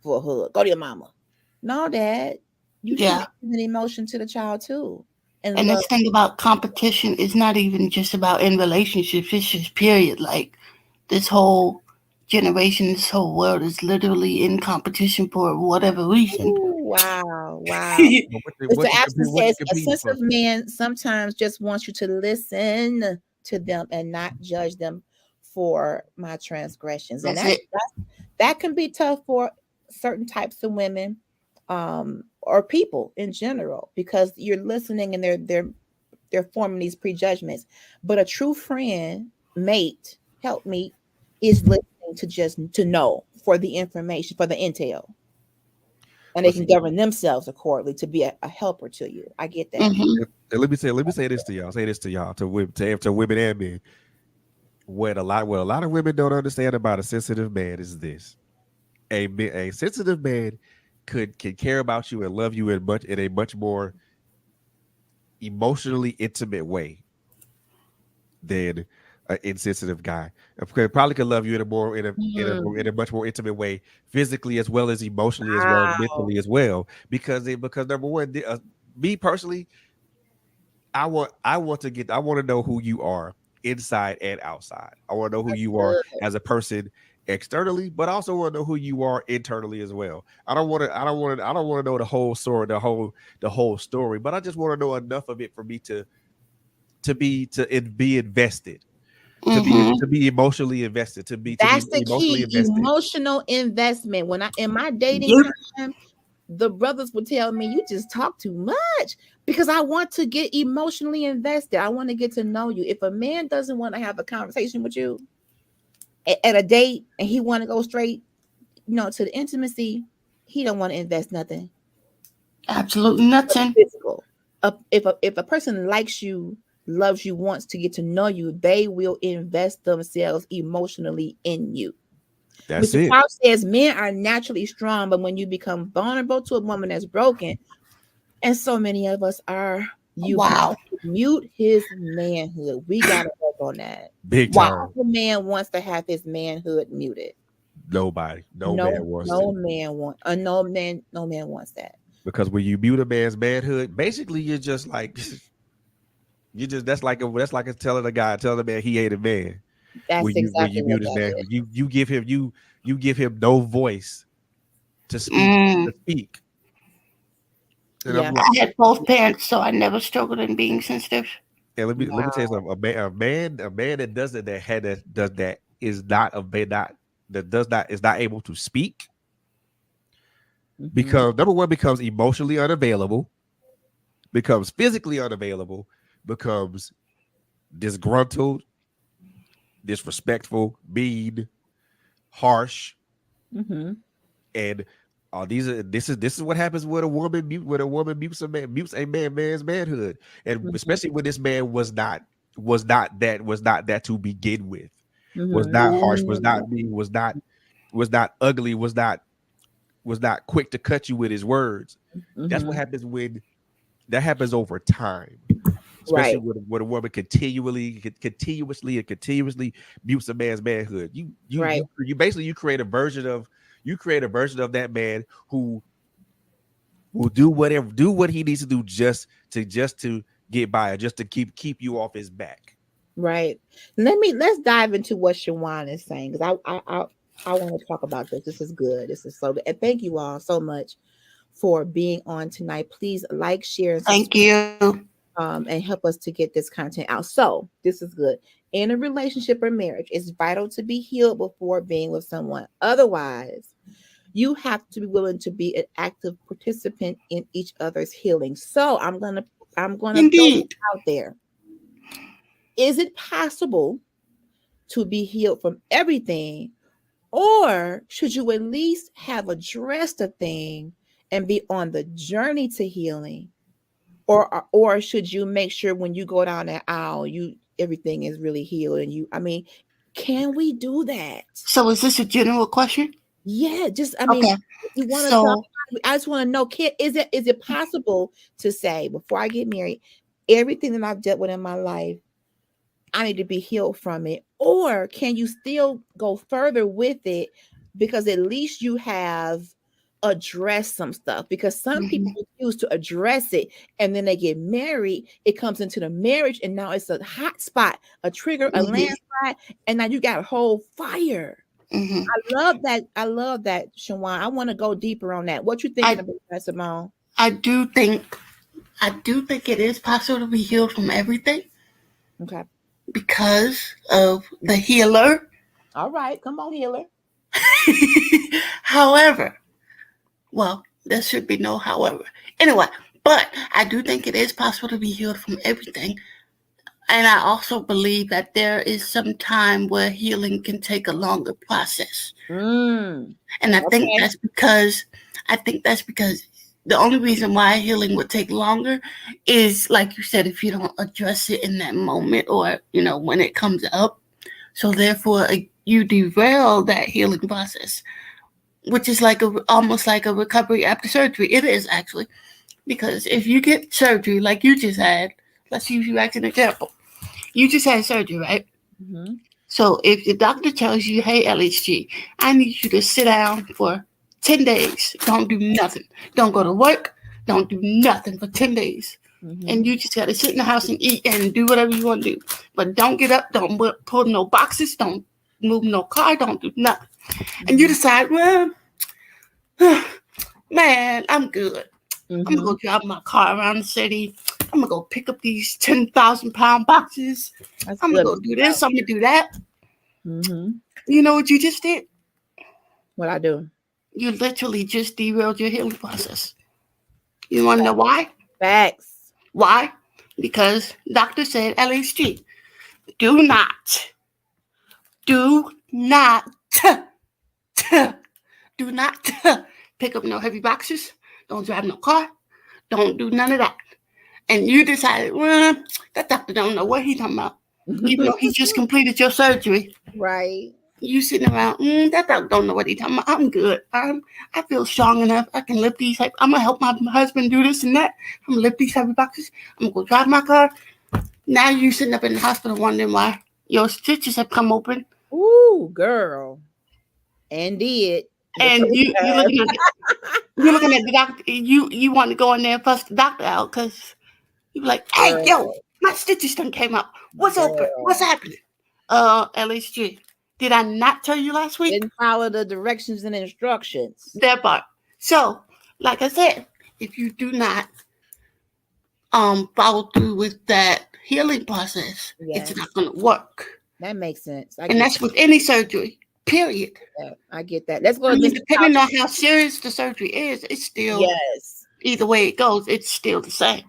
for a hug. Go to your mama. No, Dad. You should give an emotion to the child too. And the thing about competition is not even just about in relationships. It's just period. Like this whole generation, this whole world is literally in competition for whatever reason. Ooh, wow. Mr. Absent says a sensitive man sometimes just wants you to listen to them and not judge them for my transgressions. And that can be tough for certain types of women or people in general, because you're listening and they're forming these prejudgments. But a true friend, mate, helpmeet is listening to know for the information, for the intel. And they can govern themselves accordingly to be a helper to you. I get that. Mm-hmm. Let me say this to y'all. Say this to y'all, to women and men. What a lot of women don't understand about a sensitive man is this: a sensitive man can care about you and love you in a much more emotionally intimate way than an insensitive guy. Probably could love you in a much more intimate way, physically as well as emotionally, as well as mentally as well. Because number one, me personally, I want to know who you are inside and outside. I want to know who you are as a person externally, but I also want to know who you are internally as well. I don't want to know the whole story, the whole story, but I just want to know enough of it for me to be invested, to be emotionally invested, to be That's the emotionally key. invested. Emotional investment. When I in my dating Yep. time, the brothers would tell me, you just talk too much, because I want to get emotionally invested. I want to get to know you. If a man doesn't want to have a conversation with you at a date and he want to go straight, to the intimacy, he don't want to invest nothing. Absolutely nothing. Physical. If a person likes you, loves you, wants to get to know you, they will invest themselves emotionally in you. That's Mr. it. Clark says men are naturally strong, but when you become vulnerable to a woman that's broken, and so many of us are, you Wow. mute his manhood. We gotta work on that. Big Wow. time. No man wants to have his manhood muted. Nobody, no No, man wants no to. man no man wants that. Because when you mute a man's manhood, basically you're just like that's like telling a man he ain't a man. That's When exactly you what mute his that man, is. you give him no voice to speak. And Yeah. I'm like, I had both parents, so I never struggled in being sensitive. and let me tell you Wow. something. A man that does it, does that is not a man is not able to speak, because number one, becomes emotionally unavailable, becomes physically unavailable, becomes disgruntled, disrespectful, mean, harsh, and this is what happens when a woman mutes a man's manhood, and especially when this man was not that to begin with, was not harsh, was not mean, was not ugly, was not quick to cut you with his words. That's what happens when that happens over time, especially Right. when a woman continuously mutes a man's manhood. Right. You basically you create a version of that man who will do what he needs to do just to get by, just to keep you off his back. Right. Let's dive into what Shawan is saying, because I want to talk about this. This is good. This is so good. And thank you all so much for being on tonight. Please like, share, and Thank subscribe, you. and help us to get this content out. So this is good. In a relationship or marriage, it's vital to be healed before being with someone. Otherwise, you have to be willing to be an active participant in each other's healing. So I'm gonna throw Indeed. it out there. Is it possible to be healed from everything, or should you at least have addressed a thing and be on the journey to healing? Or should you make sure when you go down that aisle, everything is really healed, and can we do that? So is this a general question? Yeah, Okay. you want to So I just want to know, is it possible to say, before I get married, everything that I've dealt with in my life, I need to be healed from it? Or can you still go further with it, because at least you have addressed some stuff? Because some people refuse to address it, and then they get married, it comes into the marriage, and now it's a hot spot, a trigger, a landslide, and now you got a whole fire. I love that, Shawan. I want to go deeper on that. What you thinking about that, Simone? I do think it is possible to be healed from everything. Okay. Because of the healer. All right, come on, healer. However, well, there should be no however. Anyway, but I do think it is possible to be healed from everything. And I also believe that there is some time where healing can take a longer process. And I think that's because the only reason why healing would take longer is, like you said, if you don't address it in that moment, or, when it comes up. So therefore, you derail that healing process, which is almost like a recovery after surgery. It is, actually, because if you get surgery like you just had, let's use you as an example. You just had surgery, right? So if the doctor tells you, hey, LHG, I need you to sit down for 10 days. Don't do nothing. Don't go to work. Don't do nothing for 10 days. And you just got to sit in the house and eat and do whatever you want to do. But don't get up. Don't pull no boxes. Don't move no car. Don't do nothing. and you decide, well, man, I'm good. I'm gonna go drive my car around the city. I'm gonna go pick up these 10,000-pound boxes. I'm gonna go do this. I'm gonna do that. You know what you just did? What I do? You literally just derailed your healing process. You want to know why? Facts. Why? Because doctor said, LHG, do not pick up no heavy boxes. Don't drive no car. Don't do none of that. And you decided, well, that doctor don't know what he's talking about. Even though he just completed your surgery. Right. You sitting around, that doctor don't know what he's talking about. I'm good. I feel strong enough. I can lift these. I'm going to help my husband do this and that. I'm going to lift these heavy boxes. I'm going to go drive my car. Now you sitting up in the hospital wondering why your stitches have come open. Ooh, girl. And did. And you're looking at the doctor. You want to go in there and fuss the doctor out because you're like, hey, yo, my stitches done came out. What's open? What's happening? LHG. Did I not tell you last week? Didn't follow the directions and instructions. That part. So, like I said, if you do not follow through with that healing process, it's not going to work. That makes sense. And that's with any surgery. Period. Yeah, I get that. Let's go. Depending on how serious the surgery is, it's still either way it goes, it's still the same.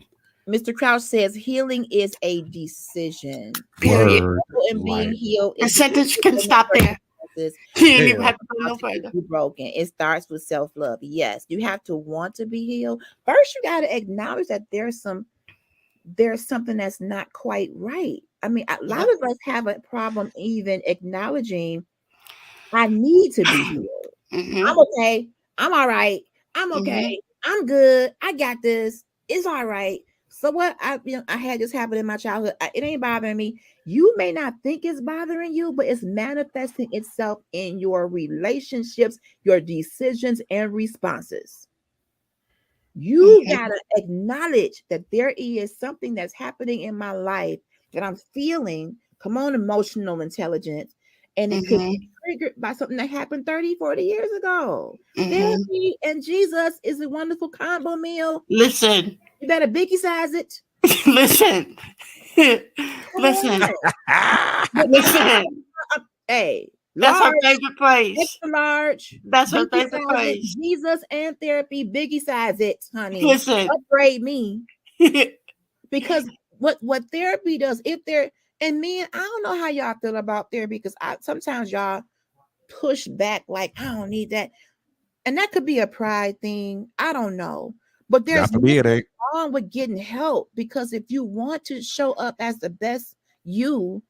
Mr. Crouch says healing is a decision. Period. And being healed. The sentence can stop there. You don't even have to go no further. Broken. It starts with self-love. Yes, you have to want to be healed. First, you got to acknowledge that there's something that's not quite right. I mean, a lot of us have a problem even acknowledging I need to be healed. I'm okay. I'm all right. I'm okay. I'm good. I got this. It's all right. So what? I had this happen in my childhood. It ain't bothering me. You may not think it's bothering you, but it's manifesting itself in your relationships, your decisions, and responses. You gotta acknowledge that there is something that's happening in my life that I'm feeling. Come on, emotional intelligence. And it could be triggered by something that happened 30, 40 years ago. Therapy and Jesus is a wonderful combo meal. Listen. You better biggie size it. Listen. Listen. Hey. That's her favorite phrase. Extra large. That's her favorite phrase. Jesus and therapy, biggie size it, honey. Listen. Upgrade me. Because what therapy does, and men, I don't know how y'all feel about therapy because sometimes y'all push back like, I don't need that. And that could be a pride thing. I don't know. But there's nothing wrong with getting help, because if you want to show up as the best you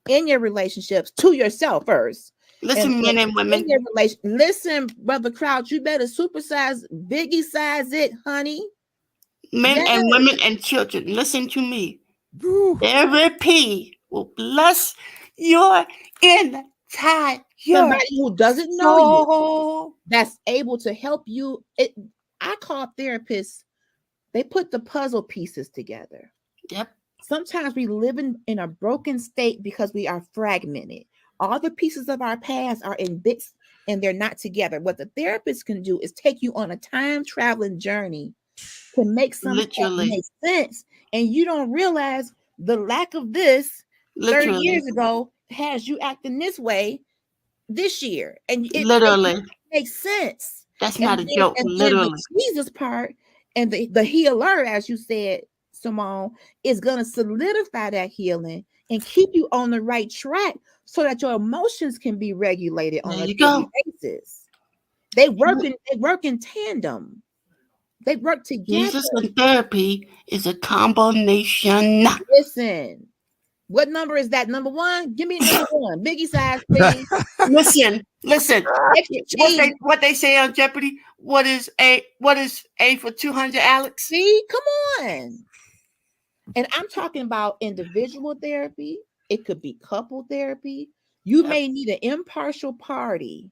in your relationships to yourself first. Listen, men and women. Listen, Brother Crouch, you better supersize, biggie size it, honey. Men and women and children, listen to me. Therapy will bless your entire somebody who doesn't know you, that's able to help you. I call therapists, they put the puzzle pieces together. Yep. Sometimes we live in a broken state because we are fragmented. All the pieces of our past are in bits and they're not together. What the therapist can do is take you on a time traveling journey to make something make sense. And you don't realize the lack of this 30 years ago has you acting this way this year. And it makes sense. That's not a joke. Literally. The Jesus part and the healer, as you said, Simone, is going to solidify that healing and keep you on the right track so that your emotions can be regulated on a daily basis. They work in tandem. They work together. Jesus and therapy is a combination. Listen, what number is that? Number one? Give me number one. Biggie size, please. Listen. What they say on Jeopardy? What is A for 200, Alex? See, come on. And I'm talking about individual therapy. It could be couple therapy. You may need an impartial party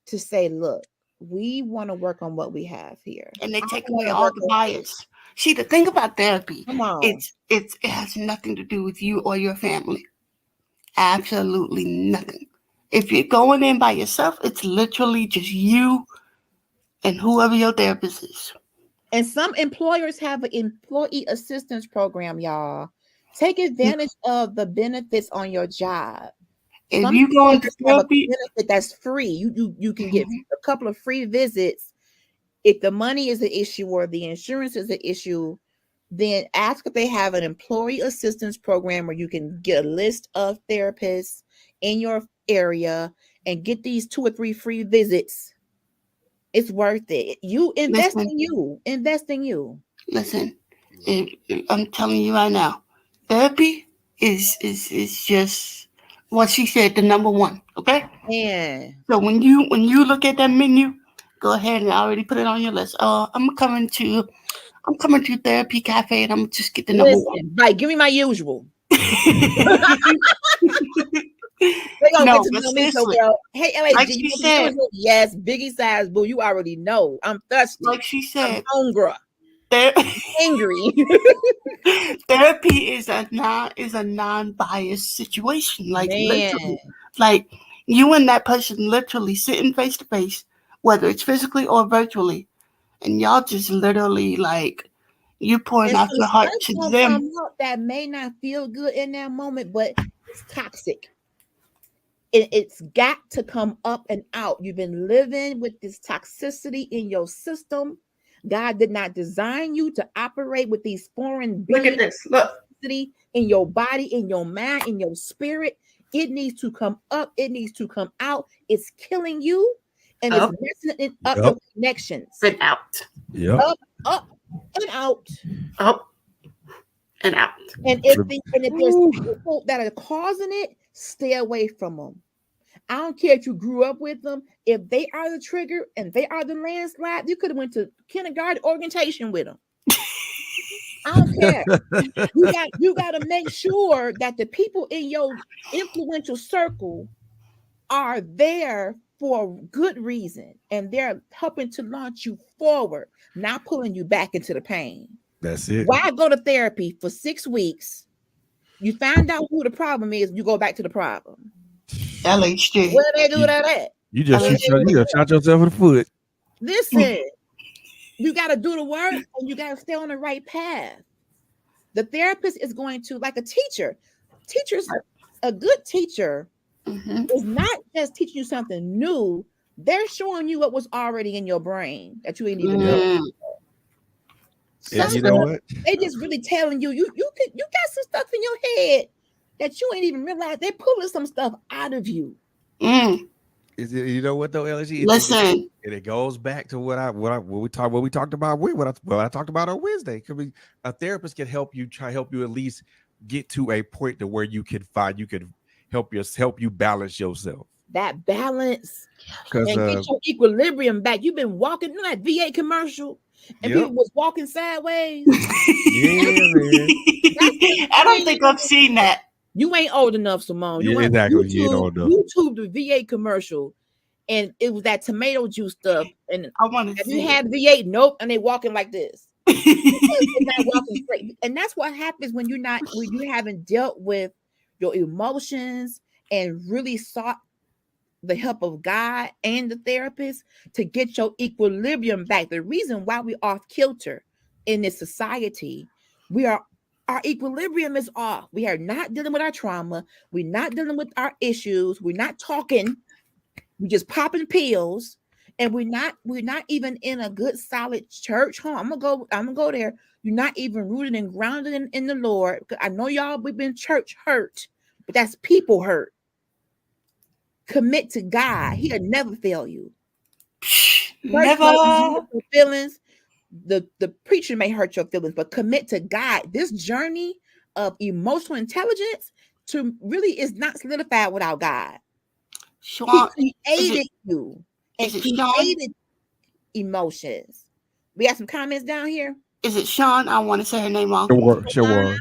to say, look, we want to work on what we have here. And they take away all the bias. See, the thing about therapy, it has nothing to do with you or your family. Absolutely nothing. If you're going in by yourself, it's literally just you and whoever your therapist is. And some employers have an employee assistance program, y'all. Take advantage of the benefits on your job. If Some you go into employers have a therapy, benefit that's free. You can get a couple of free visits. If the money is an issue or the insurance is an issue, then ask if they have an employee assistance program where you can get a list of therapists in your area and get these 2 or 3 free visits. It's worth it. You invest Listen. in you. Invest in you. listen, I'm telling you right now, therapy is just what she said, the number one. Okay. Yeah. So when you look at that menu, go ahead and already put it on your list. I'm coming to therapy cafe and I'm gonna just get the number one. Listen, right, give me my usual. They gonna No, get to but know me so seriously, well. Hey, LHG, like you she want the said, usual? Yes, Biggie size, boo. You already know. I'm thirsty. like she I'm said, hungry. Angry. therapy is a non-biased situation. Like Man. literally, like you and that person literally sitting face to face, whether it's physically or virtually, and y'all just literally like you pouring And out some your heart stuff to gonna them. come out that may not feel good in that moment, but it's toxic. It's got to come up and out. You've been living with this toxicity in your system. God did not design you to operate with these foreign beings. Look at this. Look. In your body, in your mind, in your spirit. It needs to come up. It needs to come out. It's killing you, and it's messing up your connections. And out. Yep. Up, and out. Up and out. And if there's people that are causing it, stay away from them. I don't care if you grew up with them. If they are the trigger and they are the landslide, you could have went to kindergarten orientation with them. I don't care. You got to make sure that the people in your influential circle are there for a good reason, and they're helping to launch you forward, not pulling you back into the pain. That's it. Why go to therapy for 6 weeks? You find out who the problem is, you go back to the problem. LHD. Where they do that at? You just shot yourself in the foot. Listen, you got to do the work and you got to stay on the right path. The therapist is going to, like a teacher. A good teacher is not just teaching you something new. They're showing you what was already in your brain that you ain't even know. And you know what? They just really telling you got some stuff in your head that you ain't even realize. They're pulling some stuff out of you. Is it, you know what though, LG? Listen, and it goes back to what we talked about what I talked about on Wednesday. Could be a therapist can help you at least get to a point to where you can help you balance yourself. That balance Because and get your equilibrium back. You've been walking, you know that VA commercial, and people was walking sideways. Yeah, man. I don't think I've seen that. You ain't old enough, Simone. You exactly. You ain't old enough. YouTube the VA commercial, and it was that tomato juice stuff. And I want to. Have you had VA? Nope. And they walking like this. They're not walking straight. And that's what happens when you haven't dealt with your emotions and really sought the help of God and the therapist to get your equilibrium back. The reason why we off kilter in this society, our equilibrium is off. We are not dealing with our trauma. We're not dealing with our issues. We're not talking. We're just popping pills, and we're not even in a good solid church home. I'm gonna go there. You're not even rooted and grounded in the Lord. I know y'all, we've been church hurt, but that's people hurt. Commit to God. He'll never fail you. Never. Feelings. The preacher may hurt your feelings, but commit to God. This journey of emotional intelligence really is not solidified without God. Sean, he created you and created emotions. We have some comments down here. Is it Sean? I want to say her name wrong. Shawan.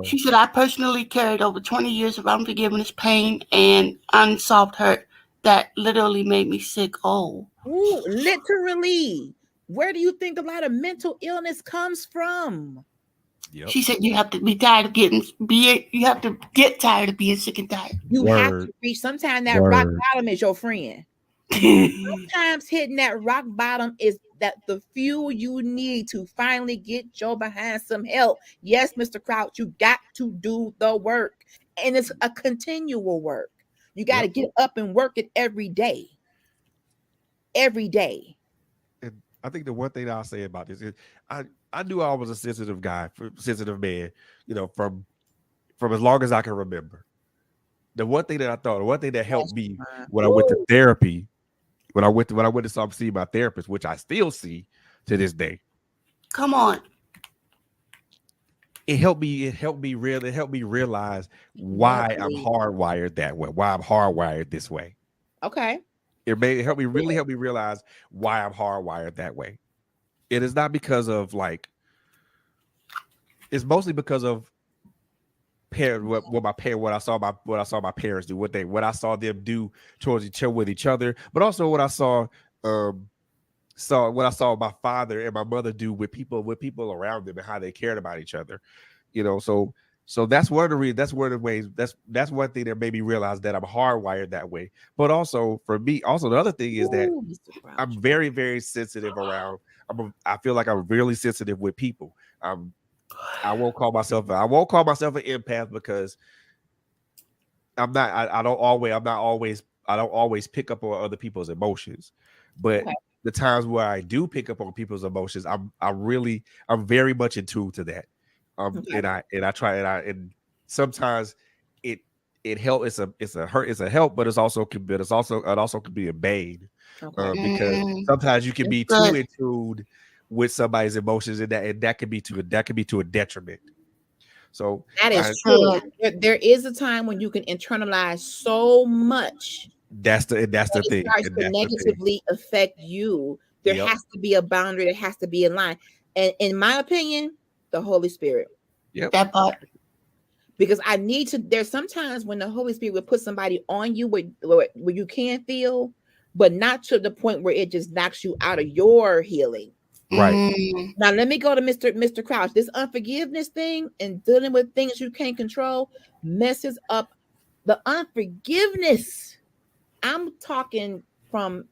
She said, I personally carried over 20 years of unforgiveness, pain, and unsolved hurt that literally made me sick. Oh. Ooh, literally. Where do you think a lot of mental illness comes from? Yep. She said you have to be tired of you have to get tired of being sick and tired. You have Word. to reach. Sometimes that rock Word. bottom is your friend. Sometimes hitting that rock bottom is that the fuel you need to finally get your behind some help. Yes, Mr. Crouch, you got to do the work, and it's a continual work. You got to get up and work it every day. Every day. And I think the one thing that I'll say about this is I knew I was a sensitive guy, sensitive man, you know, from as long as I can remember. The one thing that helped me when I went to therapy, when I went to see my therapist, which I still see to this day. Come on. It helped me realize why I'm hardwired that way, why I'm hardwired this way. Okay. It help me realize why I'm hardwired that way. It is not because of it's mostly because of what I saw my parents do, what I saw them do towards each other with each other, but also what I saw my father and my mother do with people around them and how they cared about each other. You know, so that's one of the reasons. That's one of the ways. That's one thing that made me realize that I'm hardwired that way. But also for me, also the other thing is that I'm very, very sensitive around. I feel like I'm really sensitive with people. I won't call myself an empath because I'm not. I don't always pick up on other people's emotions, but the times where I do pick up on people's emotions, I'm very much in tune to that. And I try and sometimes it helps. It's a help, but it also could be a bane because sometimes you can be too in tune with somebody's emotions, and that could be to a detriment. So that is true. There is a time when you can internalize so much. That's the thing. It starts to negatively affect you. There has to be a boundary. There has to be a line. And in my opinion, the Holy Spirit. Yep. That part. Because I need to. There's sometimes when the Holy Spirit will put somebody on you where you can feel, but not to the point where it just knocks you out of your healing. Right. Now let me go to Mr. Crouch. This unforgiveness thing and dealing with things you can't control messes up the unforgiveness. I'm talking from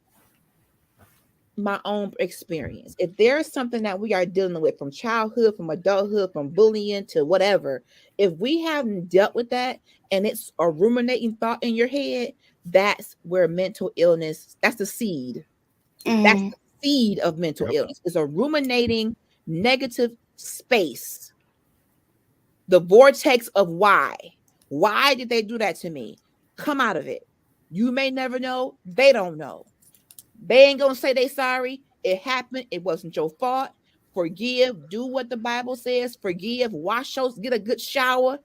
my own experience. If there is something that we are dealing with from childhood, from adulthood, from bullying to whatever, if we haven't dealt with that and it's a ruminating thought in your head, that's where mental illness, that's the seed. That's the seed of mental illness. It's a ruminating negative space. The vortex of why. Why did they do that to me? Come out of it. You may never know. They don't know. They ain't gonna say they sorry. It happened. It wasn't your fault. Forgive. Do what the Bible says. Forgive. Wash your. Get a good shower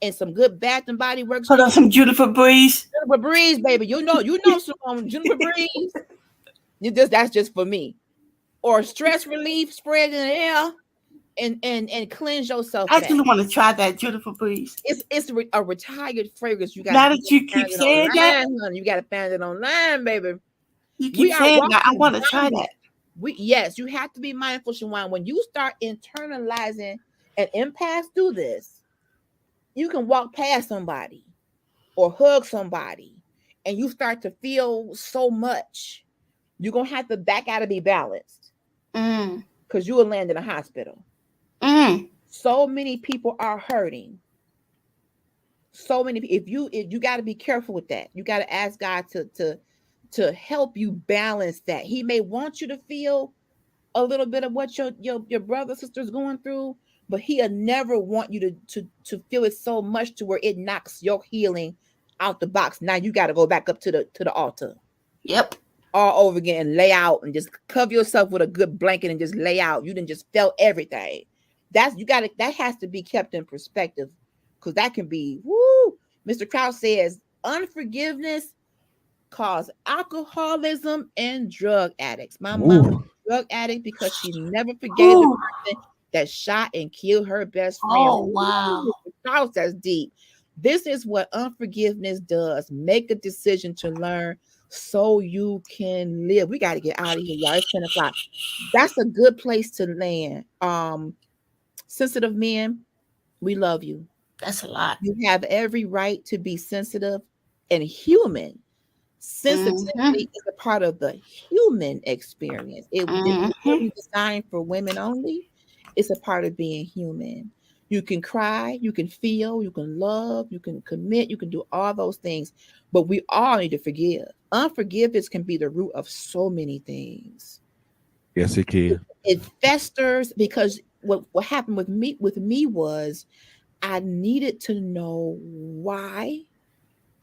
and some good Bath and Body Works. Put on some Juniper Breeze. Juniper Breeze, baby. You know some Juniper Breeze. That's just for me. Or stress relief spread in the air and cleanse yourself. I actually want to try that Juniper Breeze. It's a retired fragrance. You got now that you keep saying that, honey. You got to find it online, baby. You keep saying that. I want to try that. Yes, you have to be mindful, Shawan. When you start internalizing, and empaths do this, you can walk past somebody or hug somebody, and you start to feel so much. You're gonna have to back out to be balanced, because you will land in a hospital. So many people are hurting. So many. If you got to be careful with that. You got to ask God to help you balance that. He may want you to feel a little bit of what your brother, sister's going through, but he'll never want you to feel it so much to where it knocks your healing out the box. Now you got to go back up to the altar. Yep. All over again and lay out and just cover yourself with a good blanket and just lay out. You didn't just felt everything. That has to be kept in perspective, because that can be woo. Mr. Krause says unforgiveness cause alcoholism and drug addicts. My mom was a drug addict because she never forgave the person that shot and killed her best friend. Oh, wow. Mr. Krause, that's deep. This is what unforgiveness does. Make a decision to learn so you can live. We got to get out of here, y'all. It's 10 o'clock. That's a good place to land. Sensitive men, we love you. That's a lot. You have every right to be sensitive and human. Sensitivity is a part of the human experience. It wasn't designed for women only. It's a part of being human. You can cry, you can feel, you can love, you can commit, you can do all those things, but we all need to forgive. Unforgiveness can be the root of so many things. Yes, it can. It festers because what happened with me was I needed to know why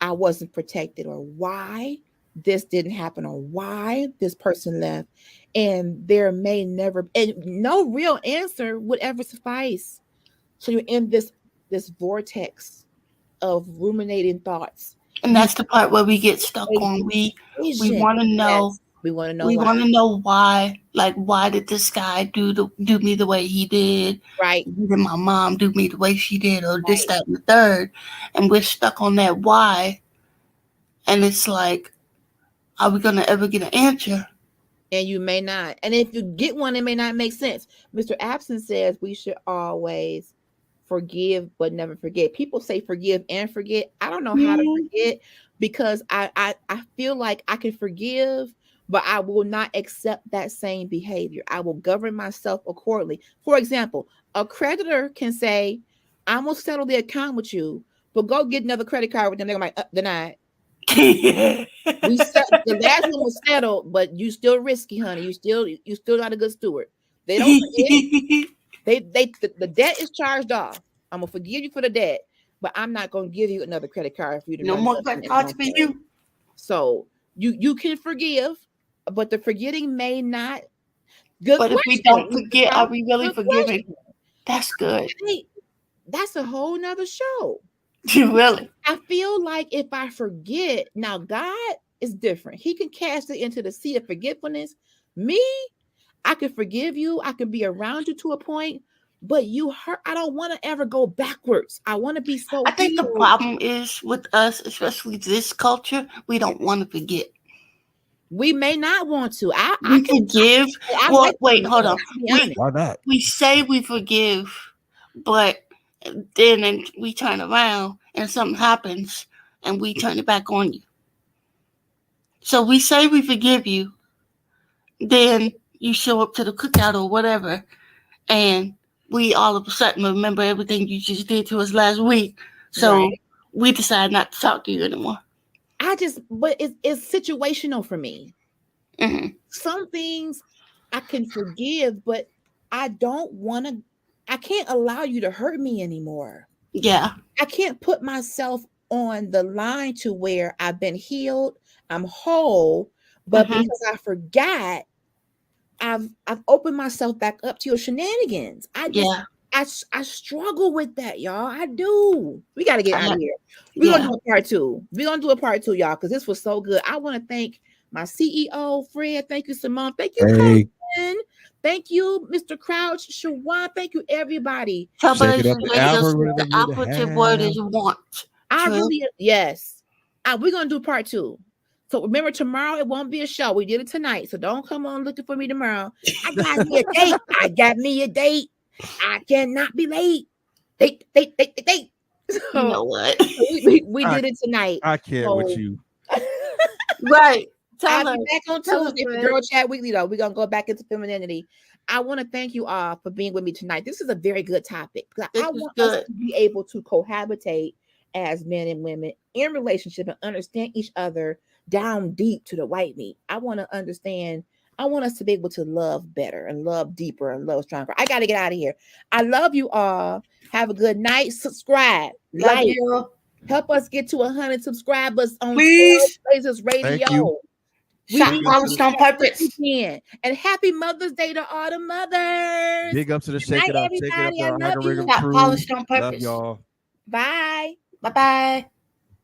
I wasn't protected, or why this didn't happen, or why this person left. And there may never, and no real answer would ever suffice. So you're in this vortex of ruminating thoughts. And that's the part where we get stuck on. We want to know. Yes, we want to know. We why. want to know why. Like, why did this guy do me the way he did? Right. Did my mom do me the way she did, or this, that, and the third? And we're stuck on that why. And it's like, are we gonna ever get an answer? And you may not. And if you get one, it may not make sense. Mr. Absent says we should always forgive but never forget. People say forgive and forget. I don't know how to forget, because I feel like I can forgive, but I will not accept that same behavior. I will govern myself accordingly. For example, a creditor can say, I'm gonna settle the account with you, but go get another credit card with them. They're like, denied. The last one was settled, but you still risky, honey. You still not a good steward. They don't forget. The debt is charged off. I'm gonna forgive you for the debt, but I'm not gonna give you another credit card for you to no more credit cards for you. So you can forgive, but the forgetting may not. But question. If we don't forget, are we really forgiving? Question. That's good. Hey, that's a whole nother show. Really? I feel like if I forget, now God is different. He can cast it into the sea of forgetfulness. Me, I can forgive you. I can be around you to a point, but you hurt. I don't want to ever go backwards. I want to be so. I think the problem is with us, especially this culture, we don't want to forget. We may not want to. We forgive. Well, wait, hold on. Why not? We say we forgive, but then we turn around and something happens and we turn it back on you. So we say we forgive you, then you show up to the cookout or whatever, and we all of a sudden remember everything you just did to us last week. So we decide not to talk to you anymore. But it's situational for me. Mm-hmm. Some things I can forgive, but I can't allow you to hurt me anymore. Yeah. I can't put myself on the line to where I've been healed, I'm whole, but because I forgot, I've opened myself back up to your shenanigans. I struggle with that, y'all. I do. We got to get out of here. We're going to do a part two. We're going to do a part two, y'all, because this was so good. I want to thank my CEO, Fred. Thank you, Simone. Thank you, Colin. Thank you, Mr. Crouch, Shawan. Thank you, everybody. The operative word is want. Yes. We're going to do part two. So remember, tomorrow it won't be a show. We did it tonight. So don't come on looking for me tomorrow. I got me a date. I cannot be late. Date. So, you know what? we did it tonight. I can't with you. Right. I'll be back on Tuesday for Girl Chat Weekly, though. We're going to go back into femininity. I want to thank you all for being with me tonight. This is a very good topic. I want us to be able to cohabitate as men and women in relationship and understand each other down deep to the white meat. I want us to be able to love better and love deeper and love stronger. I got to get out of here. I love you all. Have a good night. Subscribe. Love you. Help us get to 100 subscribers on Places Radio. Shop polished on purpose. And happy Mother's Day to all the mothers. Big up to the Shake It Up. Everybody. Shake It Up. Shop polished on purpose. Love y'all. Bye. Bye-bye.